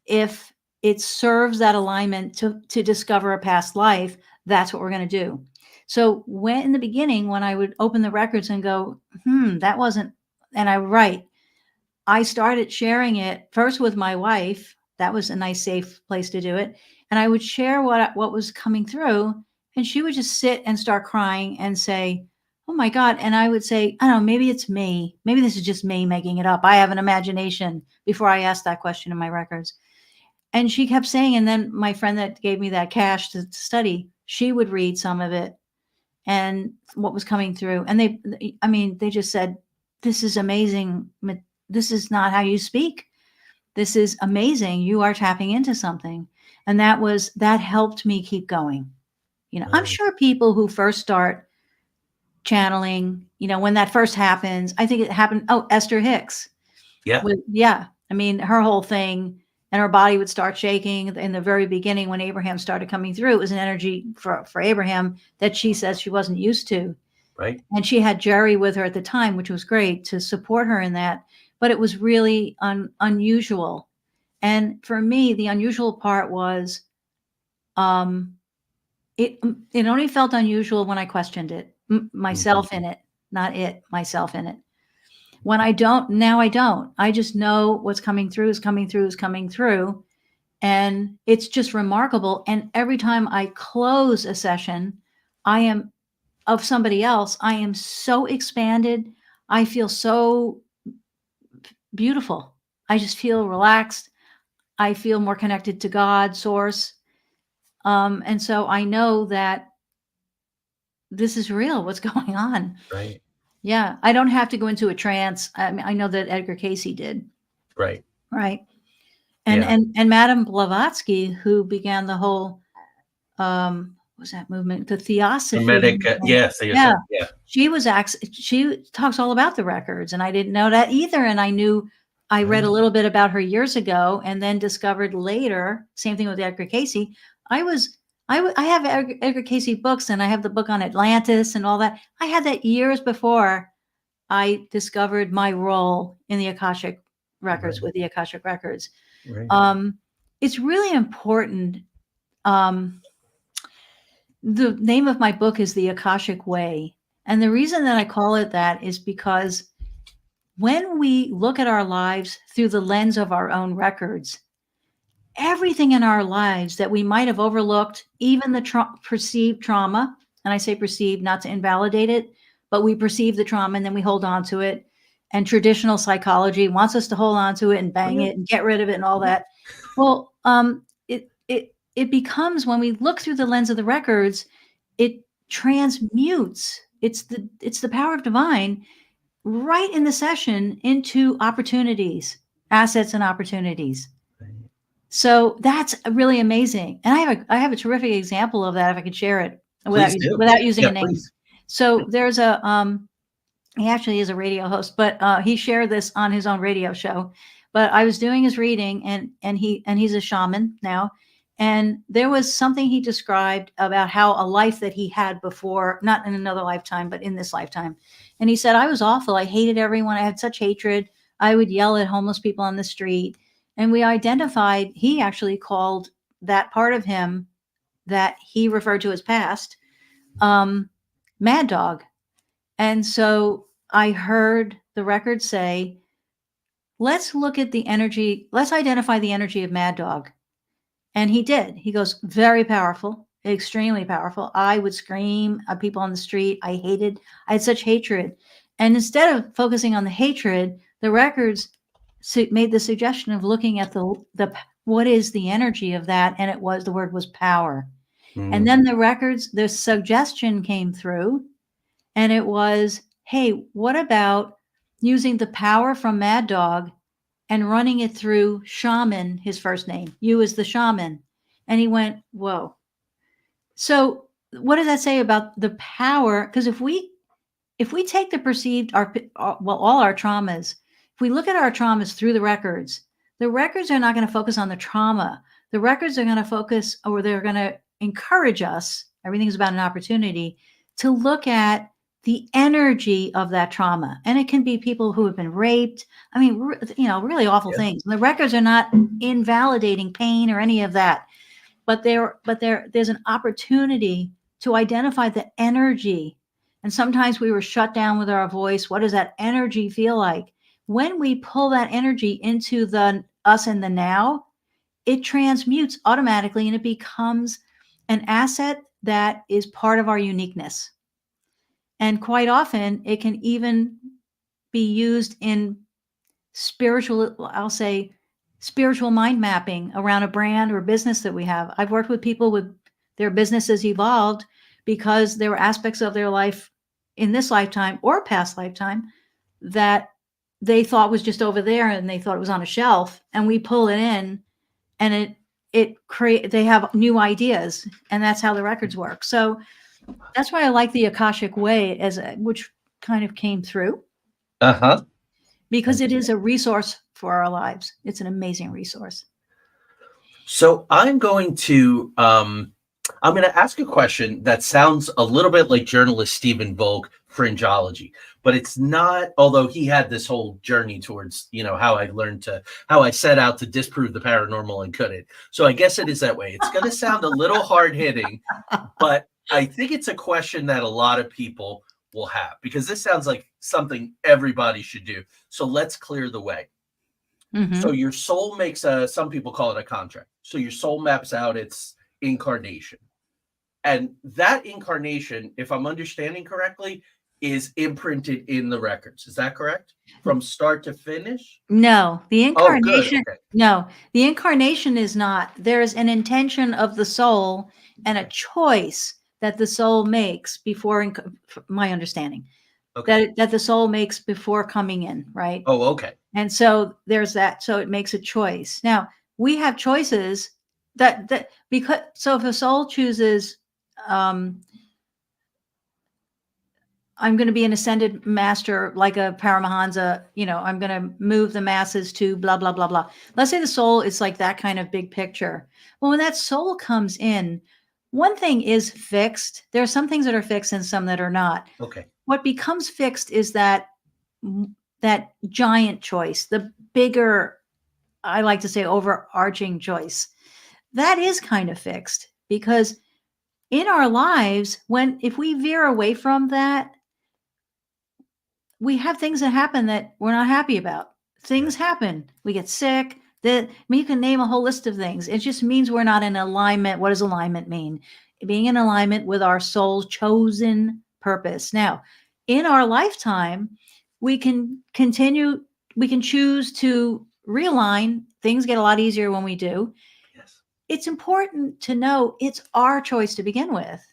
if it serves that alignment to discover a past life, that's what we're going to do. So when in the beginning, when I would open the records and go, that wasn't, and I write, I started sharing it first with my wife. That was a nice, safe place to do it. And I would share what was coming through, and she would just sit and start crying and say, "Oh my God." And I would say, "I don't know, maybe it's me. Maybe this is just me making it up. I have an imagination," before I asked that question in my records. And she kept saying, and then my friend that gave me that cash to study, she would read some of it and what was coming through. And they just said, "This is amazing. This is not how you speak. This is amazing. You are tapping into something." And that helped me keep going. I'm Right. sure people who first start channeling, when that first happens, I think it happened. Oh, Esther Hicks. Yeah. Yeah. I mean, her whole thing and her body would start shaking in the very beginning when Abraham started coming through. It was an energy for Abraham that she says she wasn't used to. Right. And she had Jerry with her at the time, which was great to support her in that. But it was really unusual. And for me, the unusual part was it only felt unusual when I questioned it, myself Mhm. in it, not it, myself in it. When I don't, now I don't. I just know what's coming through is coming through is coming through. And it's just remarkable. And every time I close a session, I am of somebody else, I am so expanded. I feel so beautiful. I just feel relaxed. I feel more connected to God, source. And so I know that this is real, what's going on. Right. Yeah. I don't have to go into a trance. I mean, I know that Edgar Casey did. Right. Right. And Yeah. and Madame Blavatsky, who began the whole what was that movement? The Theosophy Hermetic. movement. Yes. Yeah. Yeah. She talks all about the records, and I didn't know that either. And I read a Right. little bit about her years ago, and then discovered later. Same thing with Edgar Casey. I have Edgar Casey books, and I have the book on Atlantis and all that. I had that years before I discovered my role in the Akashic records Right. with the Akashic records. Right. It's really important. The name of my book is The Akashic Way. And the reason that I call it that is because when we look at our lives through the lens of our own records, everything in our lives that we might have overlooked, even the perceived trauma, and I say perceived not to invalidate it, but we perceive the trauma and then we hold on to it. And traditional psychology wants us to hold on to it and bang it and get rid of it and all that. Well, it becomes, when we look through the lens of the records, it transmutes. It's the power of divine right in the session into opportunities, assets and opportunities. So that's really amazing. And I have a terrific example of that, if I could share it without using a name. Please. So there's he actually is a radio host, but he shared this on his own radio show. But I was doing his reading, and he's a shaman now. And there was something he described about how a life that he had before, not in another lifetime, but in this lifetime. And he said, I was awful. I hated everyone. I had such hatred. I would yell at homeless people on the street. And we identified, he actually called that part of him that he referred to as past, Mad Dog. And so I heard the record say, let's look at the energy. Let's identify the energy of Mad Dog. And he did. He goes, very powerful, extremely powerful. I would scream at people on the street. I had such hatred. And instead of focusing on the hatred, the records made the suggestion of looking at the what is the energy of that. And the word was power. And then the suggestion came through, and it was, hey, what about using the power from Mad Dog and running it through Shaman, his first name. You as the shaman. And he went, whoa. So what does that say about the power? Because if we take the perceived, all our traumas, if we look at our traumas through the records are not going to focus on the trauma. The records are going to focus, or they're going to encourage us, everything's about an opportunity, to look at the energy of that trauma. And it can be people who have been raped. I mean, really awful things. And the records are not invalidating pain or any of that, but there's an opportunity to identify the energy. And sometimes we were shut down with our voice. What does that energy feel like? When we pull that energy into the us and the now, it transmutes automatically and it becomes an asset that is part of our uniqueness. And quite often it can even be used in spiritual mind mapping around a brand or business that we have. I've worked with people with their businesses evolved because there were aspects of their life in this lifetime or past lifetime that they thought was just over there and they thought it was on a shelf, and we pull it in and they have new ideas, and that's how the records work. So that's why I like the Akashic Way which kind of came through. Because it is a resource for our lives. It's an amazing resource. So I'm going to ask a question that sounds a little bit like journalist Stephen Volk fringeology, but it's not, although he had this whole journey towards, how I set out to disprove the paranormal and couldn't. So I guess it is that way. It's going to sound a little hard hitting, but I think it's a question that a lot of people will have, because this sounds like something everybody should do. So let's clear the way. Mm-hmm. So your soul makes some people call it a contract. So your soul maps out its incarnation. And that incarnation, if I'm understanding correctly, is imprinted in the records. Is that correct? From start to finish? No, the incarnation. Okay. No, the incarnation is not. There is an intention of the soul and a choice that the soul makes before, my understanding, that the soul makes before coming in, right? Oh, okay. And so there's that. So it makes a choice. Now we have choices so if a soul chooses, I'm going to be an ascended master, like a Paramahansa, I'm going to move the masses to blah, blah, blah, blah. Let's say the soul is like that kind of big picture. Well, when that soul comes in, one thing is fixed. There are some things that are fixed and some that are not. Okay. What becomes fixed is that giant choice, the bigger, I like to say, overarching choice. That is kind of fixed, because in our lives, if we veer away from that, we have things that happen that we're not happy about. Things happen. We get sick. You can name a whole list of things. It just means we're not in alignment. What does alignment mean? Being in alignment with our soul's chosen purpose. Now, in our lifetime, we can choose to realign. Things get a lot easier when we do. Yes. It's important to know it's our choice to begin with.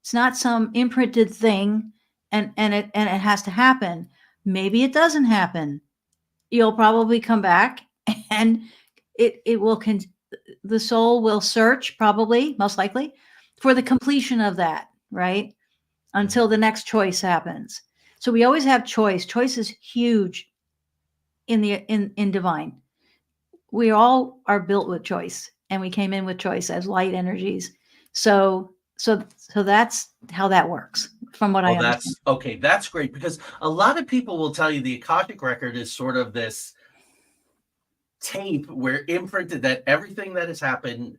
It's not some imprinted thing, and it has to happen. Maybe it doesn't happen. You'll probably come back, and the soul will search, probably, most likely, for the completion of that, right? Until the next choice happens. So we always have choice. Choice is huge in divine. We all are built with choice, and we came in with choice as light energies. So that's how that works, from what I understand. That's great, because a lot of people will tell you the Akashic record is sort of this tape where imprinted that everything that has happened,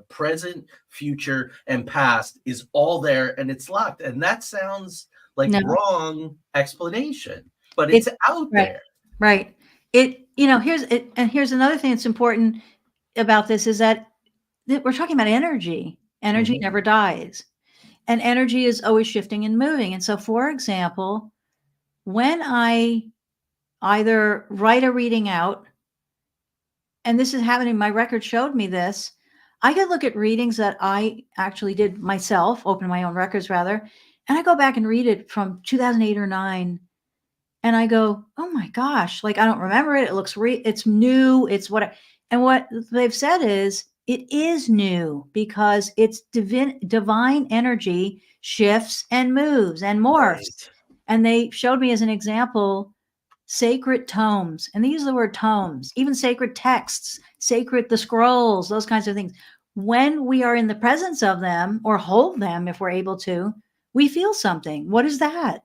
present, future, and past, is all there, and it's locked. And that sounds like wrong explanation, but it's out there. Right. Here's another thing that's important about this, is that we're talking about energy. Energy never dies. And energy is always shifting and moving. And so, for example, when I either write a reading out, and this is happening, my record showed me this, I could look at readings that I actually did myself, open my own records rather, and I go back and read it from 2008 or 9, and I go, oh my gosh, like I don't remember it. It looks it's new. It's what they've said is, it is new because it's divine energy shifts and moves and morphs. Right. And they showed me as an example, sacred tomes. And they use the word tomes, even sacred texts, the scrolls, those kinds of things. When we are in the presence of them, or hold them if we're able to, we feel something. What is that?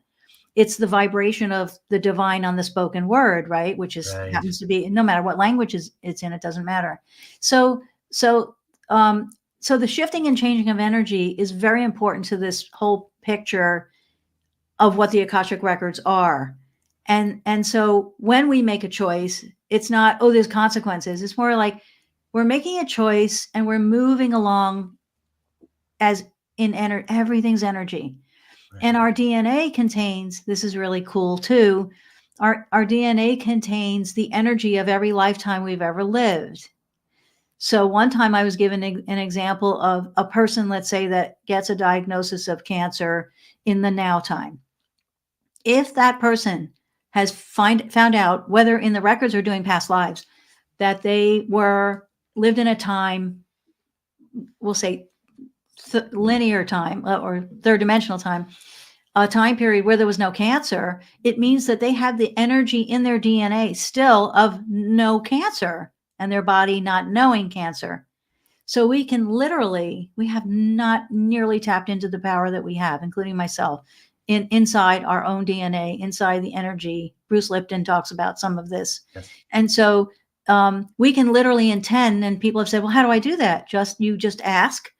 It's the vibration of the divine on the spoken word, right? Which happens to be, no matter what language it's in, it doesn't matter. So the shifting and changing of energy is very important to this whole picture of what the Akashic records are. And so when we make a choice, it's not, oh, there's consequences. It's more like we're making a choice and we're moving along as in everything's energy. Right. And our DNA contains, this is really cool too, our DNA contains the energy of every lifetime we've ever lived. So one time I was given an example of a person, let's say, that gets a diagnosis of cancer in the now time. If that person has found out, whether in the records or doing past lives, that they lived in a time, we'll say linear time or third dimensional time, a time period where there was no cancer, it means that they have the energy in their DNA still of no cancer, and their body not knowing cancer. So we have not nearly tapped into the power that we have, including myself, inside our own DNA, inside the energy. Bruce Lipton talks about some of this. Yes. And so we can literally intend, and people have said, well, how do I do that? You just ask.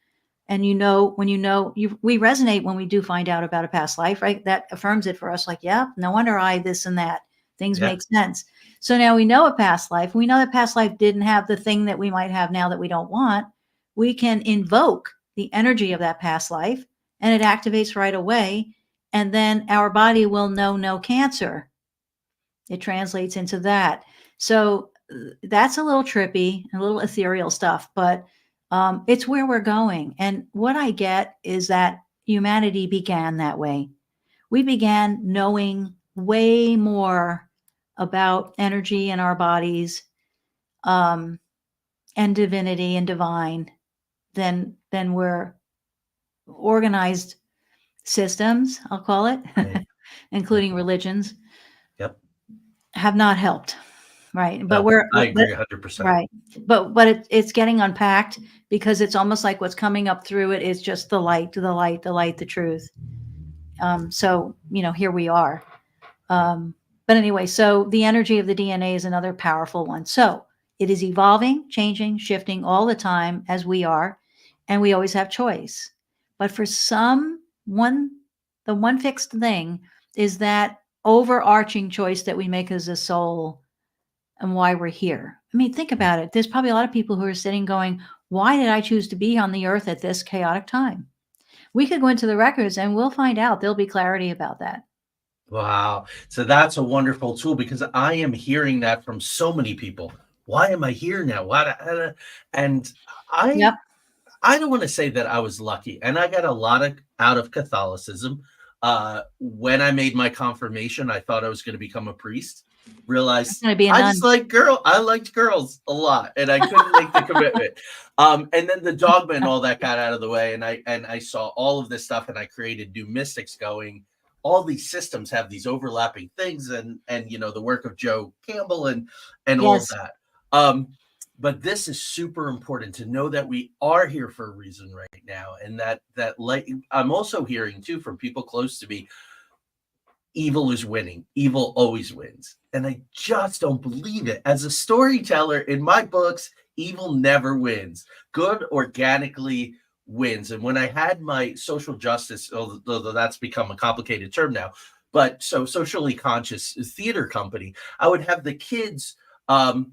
And we resonate when we do find out about a past life, right? That affirms it for us. Like, yeah, no wonder this and that. Things make sense. So now we know a past life. We know that past life didn't have the thing that we might have now that we don't want. We can invoke the energy of that past life, and it activates right away. And then our body will know no cancer. It translates into that. So that's a little trippy, a little ethereal stuff, but it's where we're going. And what I get is that humanity began that way. We began knowing way more about energy in our bodies, and divinity and divine than we're organized systems, I'll call it, right. Including religions, have not helped. Right. But I agree 100%. Right. But it's getting unpacked, because it's almost like what's coming up through it is just the light, the truth. So, here we are. But anyway, so the energy of the DNA is another powerful one. So it is evolving, changing, shifting all the time as we are, and we always have choice. But for the one fixed thing is that overarching choice that we make as a soul and why we're here. I mean, think about it. There's probably a lot of people who are sitting going, why did I choose to be on the earth at this chaotic time? We could go into the records and we'll find out. There'll be clarity about that. Wow. So that's a wonderful tool because I am hearing that from so many people. Why am I here now? And Yep. I don't want to say that I was lucky, and I got a lot out of Catholicism. When I made my confirmation, I thought I was going to become a priest. I'm Realized going to be a I nun. just I liked girls a lot, and I couldn't make the commitment. And then the dogma and all that got out of the way, and I saw all of this stuff, and I created new mystics going. All these systems have these overlapping things, and the work of Joe Campbell and all of Yes. that. But this is super important to know that we are here for a reason right now, and that like I'm also hearing too from people close to me, evil is winning. Evil always wins, and I just don't believe it. As a storyteller in my books, evil never wins. Good organically wins. And when I had my social justice, although that's become a complicated term now, but so socially conscious theater company, I would have the kids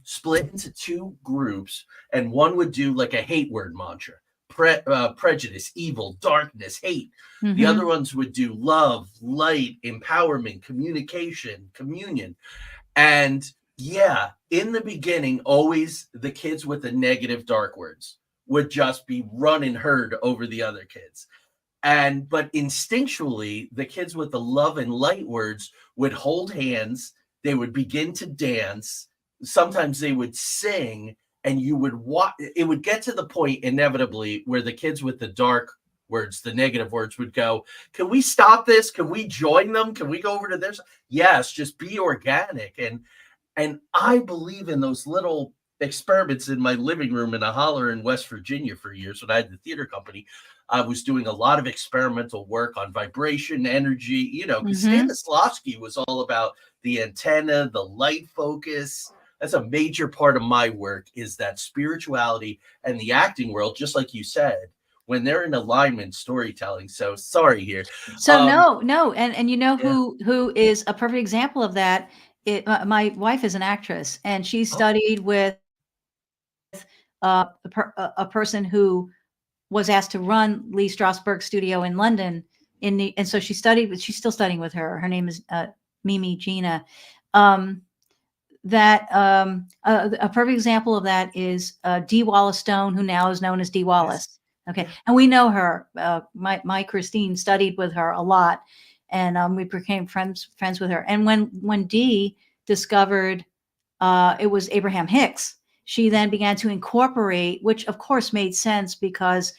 split into two groups, and one would do like a hate word mantra, prejudice, evil, darkness, hate. The other ones would do love, light, empowerment, communication, communion. And yeah, in the beginning, always the kids with the negative dark words would just be running herd over the other kids. But instinctually, the kids with the love and light words would hold hands, they would begin to dance, sometimes they would sing, and you would watch. It would get to the point inevitably where the kids with the dark words, the negative words, would go, can we stop this? Can we join them? Can we go over to theirs? Yes, just be organic. And I believe in those little experiments in my living room in a holler in West Virginia for years when I had the theater company. I was doing a lot of experimental work on vibration, energy, because Stanislavski was all about the antenna, the light focus. That's a major part of my work, is that spirituality and the acting world, just like you said, when they're in alignment, storytelling. So sorry here. So no. And Yeah. who is a perfect example of that? My wife is an actress, and she studied with a person who was asked to run Lee Strasberg's studio in London. And so she studied, but she's still studying with her. Her name is Mimi Gina. A perfect example of that is D. Wallace Stone, who now is known as D. Wallace. Okay, and we know her. My Christine studied with her a lot, and we became friends with her. And when Dee discovered it was Abraham Hicks, she then began to incorporate, which of course made sense because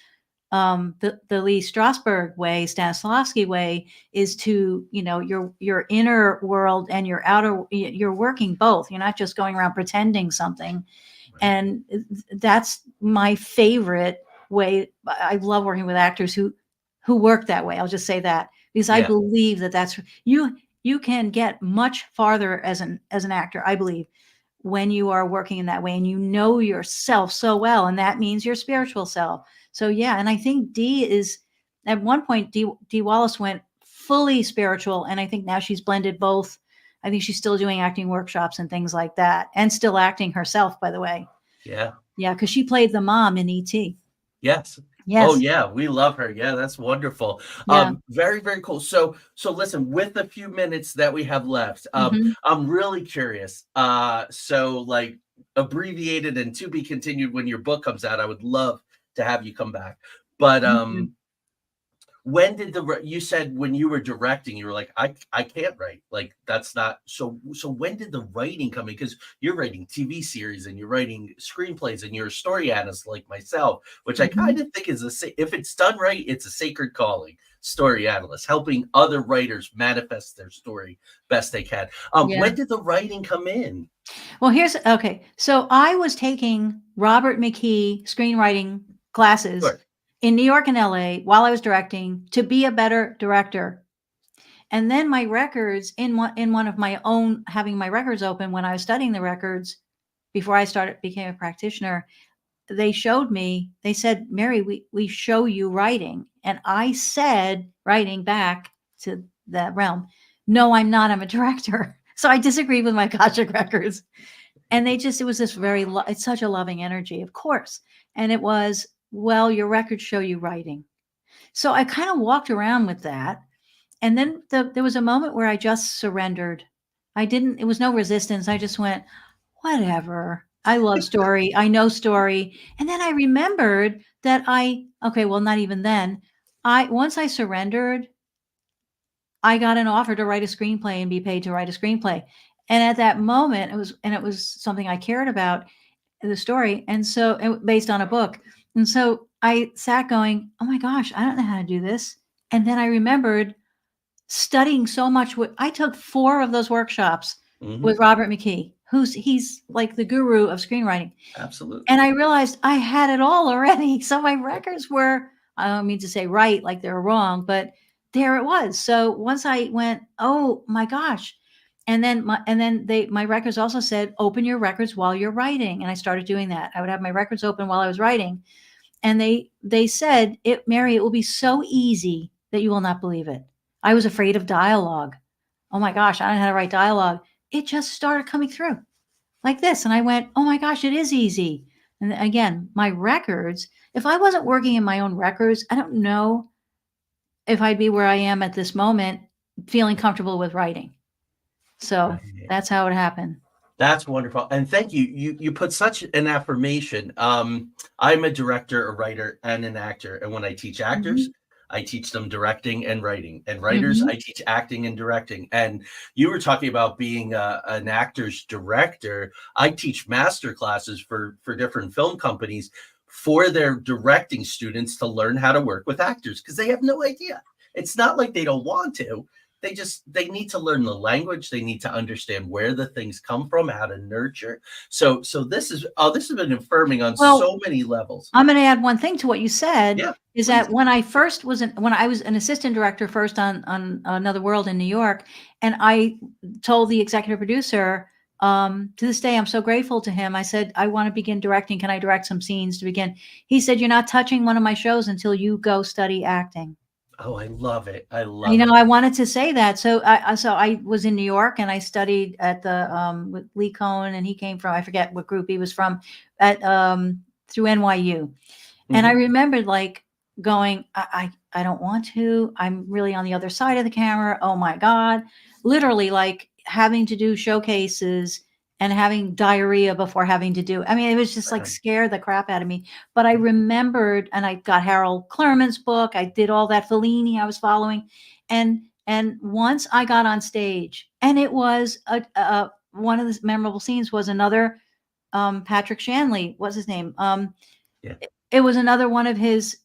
the Lee Strasberg way, Stanislavski way, is to, your inner world and your outer, you're working both. You're not just going around pretending something. Right. And that's my favorite way. I love working with actors who work that way. I'll just say that, because I believe that's you can get much farther as an actor, I believe, when you are working in that way and you know yourself so well, and that means your spiritual self. So yeah, and I think Dee is, at one point, Dee Wallace went fully spiritual, and I think now she's blended both. I think she's still doing acting workshops and things like that, and still acting herself, by the way. Yeah. Yeah, because she played the mom in E.T. Yes. Oh yeah, we love her. Yeah, that's wonderful. Yeah. Very, very cool. So listen, with the few minutes that we have left, I'm really curious. So like abbreviated and to be continued when your book comes out, I would love to have you come back. But when did you said when you were directing, you were like, I can't write, like that's not so when did the writing come in? Because you're writing TV series and you're writing screenplays and you're a story analyst like myself, which I kind of think is if it's done right, it's a sacred calling. Story analyst, helping other writers manifest their story best they can. When did the writing come in? Well, so I was taking Robert McKee screenwriting classes in New York and LA while I was directing to be a better director. And then my records in one of my own, having my records open when I was studying the records before I became a practitioner, they showed me, they said, Mary, we show you writing. And I said, writing back to that realm, no, I'm not, I'm a director. So I disagreed with my Akashic records. And it was this it's such a loving energy, of course. And it was, well, your records show you writing. So I kind of walked around with that. And then there was a moment where I just surrendered. It was no resistance. I just went, whatever. I love story. I know story. And then I remembered that not even then. Once I surrendered, I got an offer to write a screenplay and be paid to write a screenplay. And at that moment, it was something I cared about, the story. And so based on a book. And so I sat going, oh my gosh, I don't know how to do this. And then I remembered studying so much. I took 4 of those workshops with Robert McKee, he's like the guru of screenwriting. Absolutely. And I realized I had it all already. So my records were, I don't mean to say right, like they're wrong, but there it was. So once I went, oh my gosh. And then my records also said, open your records while you're writing. And I started doing that. I would have my records open while I was writing. And they said, Mary, it will be so easy that you will not believe it. I was afraid of dialogue. Oh my gosh, I don't know how to write dialogue. It just started coming through like this. And I went, oh my gosh, it is easy. And again, my records, if I wasn't working in my own records, I don't know if I'd be where I am at this moment, feeling comfortable with writing. So that's how it happened. That's wonderful. And thank you. You put such an affirmation. I'm a director, a writer, and an actor. And when I teach actors, I teach them directing and writing. And writers, I teach acting and directing. And you were talking about being an actor's director. I teach master classes for different film companies for their directing students to learn how to work with actors because they have no idea. It's not like they don't want to. They need to learn the language. They need to understand where the things come from, how to nurture. So this has been affirming on so many levels. I'm going to add one thing to what you said. Yeah, is that when I was an assistant director first on Another World in New York, and I told the executive producer, to this day, I'm so grateful to him. I said, I want to begin directing. Can I direct some scenes to begin? He said, you're not touching one of my shows until you go study acting. Oh, I love it. I love it. I wanted to say that. So I was in New York and I studied at with Lee Cohen, and he came from, I forget what group he was from, through NYU. And I remembered like going, I don't want to, I'm really on the other side of the camera. Oh my God. Literally like having to do showcases and having diarrhea before having to do. I mean, it was just like scared the crap out of me. But I remembered, and I got Harold Clurman's book. I did all that Fellini I was following. And once I got on stage, and it was one of the memorable scenes was another Patrick Shanley, what's his name? It was another one of his,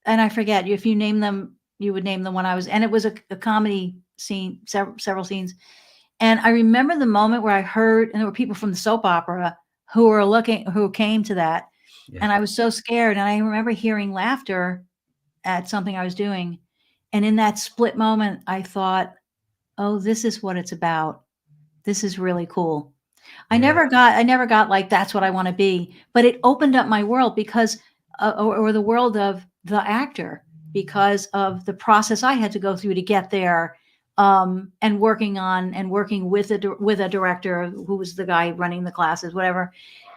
and I forget, if you name them, you would name the one I was, and it was a comedy scene, several scenes. And I remember the moment where I heard, and there were people from the soap opera who came to that. Yeah. And I was so scared. And I remember hearing laughter at something I was doing. And in that split moment, I thought, oh, this is what it's about. This is really cool. I never got like, that's what I want to be, but it opened up my world because, or the world of the actor, because of the process I had to go through to get there. And working with a director who was the guy running the classes, whatever.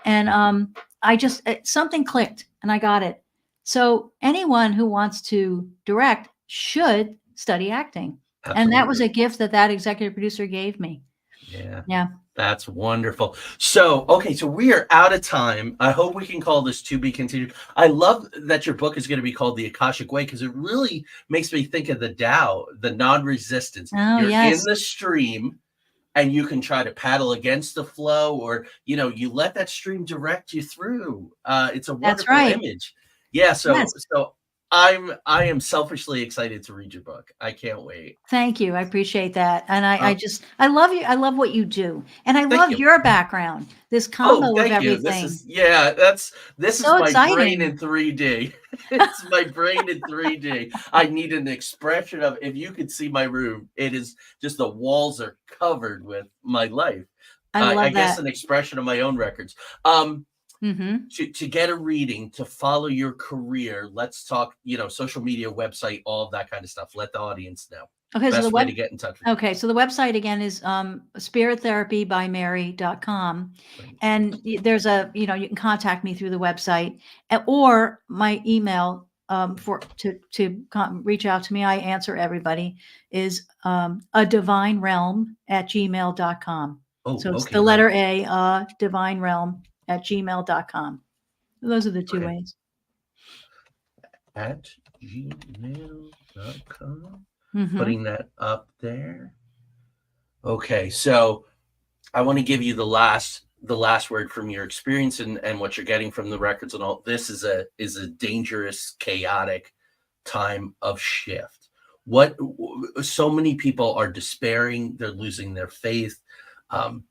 And something clicked and I got it. So anyone who wants to direct should study acting. Absolutely. And that was a gift that executive producer gave me. Yeah. That's wonderful. So we are out of time. I hope we can call this to be continued. I love that your book is going to be called The Akashic Way because it really makes me think of the Tao, the non-resistance. Oh, You're yes. in the stream and you can try to paddle against the flow or, you let that stream direct you through. It's a wonderful image. Yeah. So I am selfishly excited to read your book. I can't wait. Thank you. I appreciate that. And I Um, just, I love you. I love what you do. And I Thank love you. your background, this Oh, combo of thank you. This everything. is this is So my brain exciting. in 3D. It's my brain in 3D. I need an expression of if you could see my room, it is just the walls are covered with my life. I I love guess that. an expression of my own records. Um, Hmm. to get a reading, to follow your career, let's talk, social media, website, all of that kind of stuff. Let the audience know. Okay. So Best way to get in touch with you. okay. So the website again is spirittherapybymary.com. Right. And there's you can contact me through the website or my email reach out to me. I answer everybody is a divine realm at gmail.com. Oh, So it's the okay, great. letter A, divine realm at gmail.com. Those are the two Okay. ways. At gmail.com. Hmm. Putting that up there. Okay, so I want to give you the last word from your experience and what you're getting from the records and all. This is a dangerous, chaotic time of shift. What so many people are despairing, they're losing their faith. Um,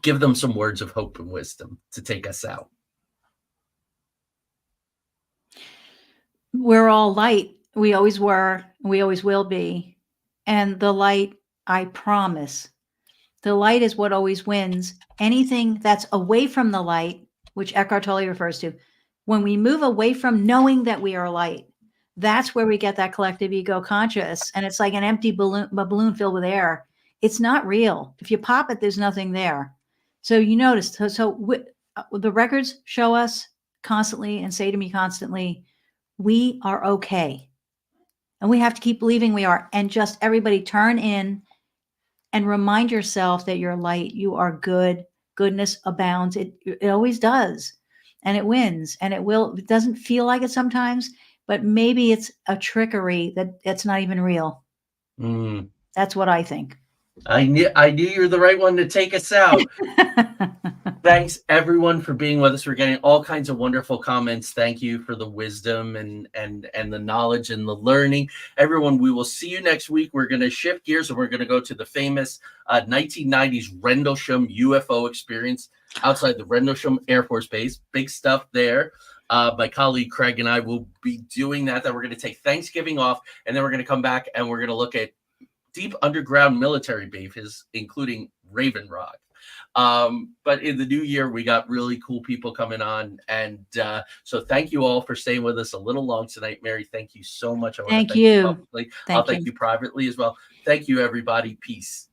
Give them some words of hope and wisdom to take us out. We're all light. We always were. We always will be. And the light, I promise, the light is what always wins. Anything that's away from the light, which Eckhart Tolle refers to, when we move away from knowing that we are light, that's where we get that collective ego conscious. And it's like an empty balloon, a balloon filled with air. It's not real. If you pop it, there's nothing there. So you notice. The records show us constantly and say to me constantly, we are okay. And we have to keep believing we are. And just everybody turn in and remind yourself that you're light, you are good, goodness abounds. It always does. And it wins. And it doesn't feel like it sometimes, but maybe it's a trickery that it's not even real. Mm, That's what I think. I knew you're the right one to take us out. Thanks everyone for being with us. We're getting all kinds of wonderful comments. Thank you for the wisdom and the knowledge and the learning. Everyone, we will see you next week. We're going to shift gears and we're going to go to the famous 1990s Rendlesham UFO experience outside the Rendlesham Air Force Base. Big stuff there. My colleague Craig and I will be doing that. We're going to take Thanksgiving off, and then we're going to come back and we're going to look at deep underground military bases, including Raven Rock. But in the new year, we got really cool people coming on. And so thank you all for staying with us a little long tonight. Mary, thank you so much. I want to Thank thank you you. publicly. I'll thank you privately as well. Thank you, everybody. Peace.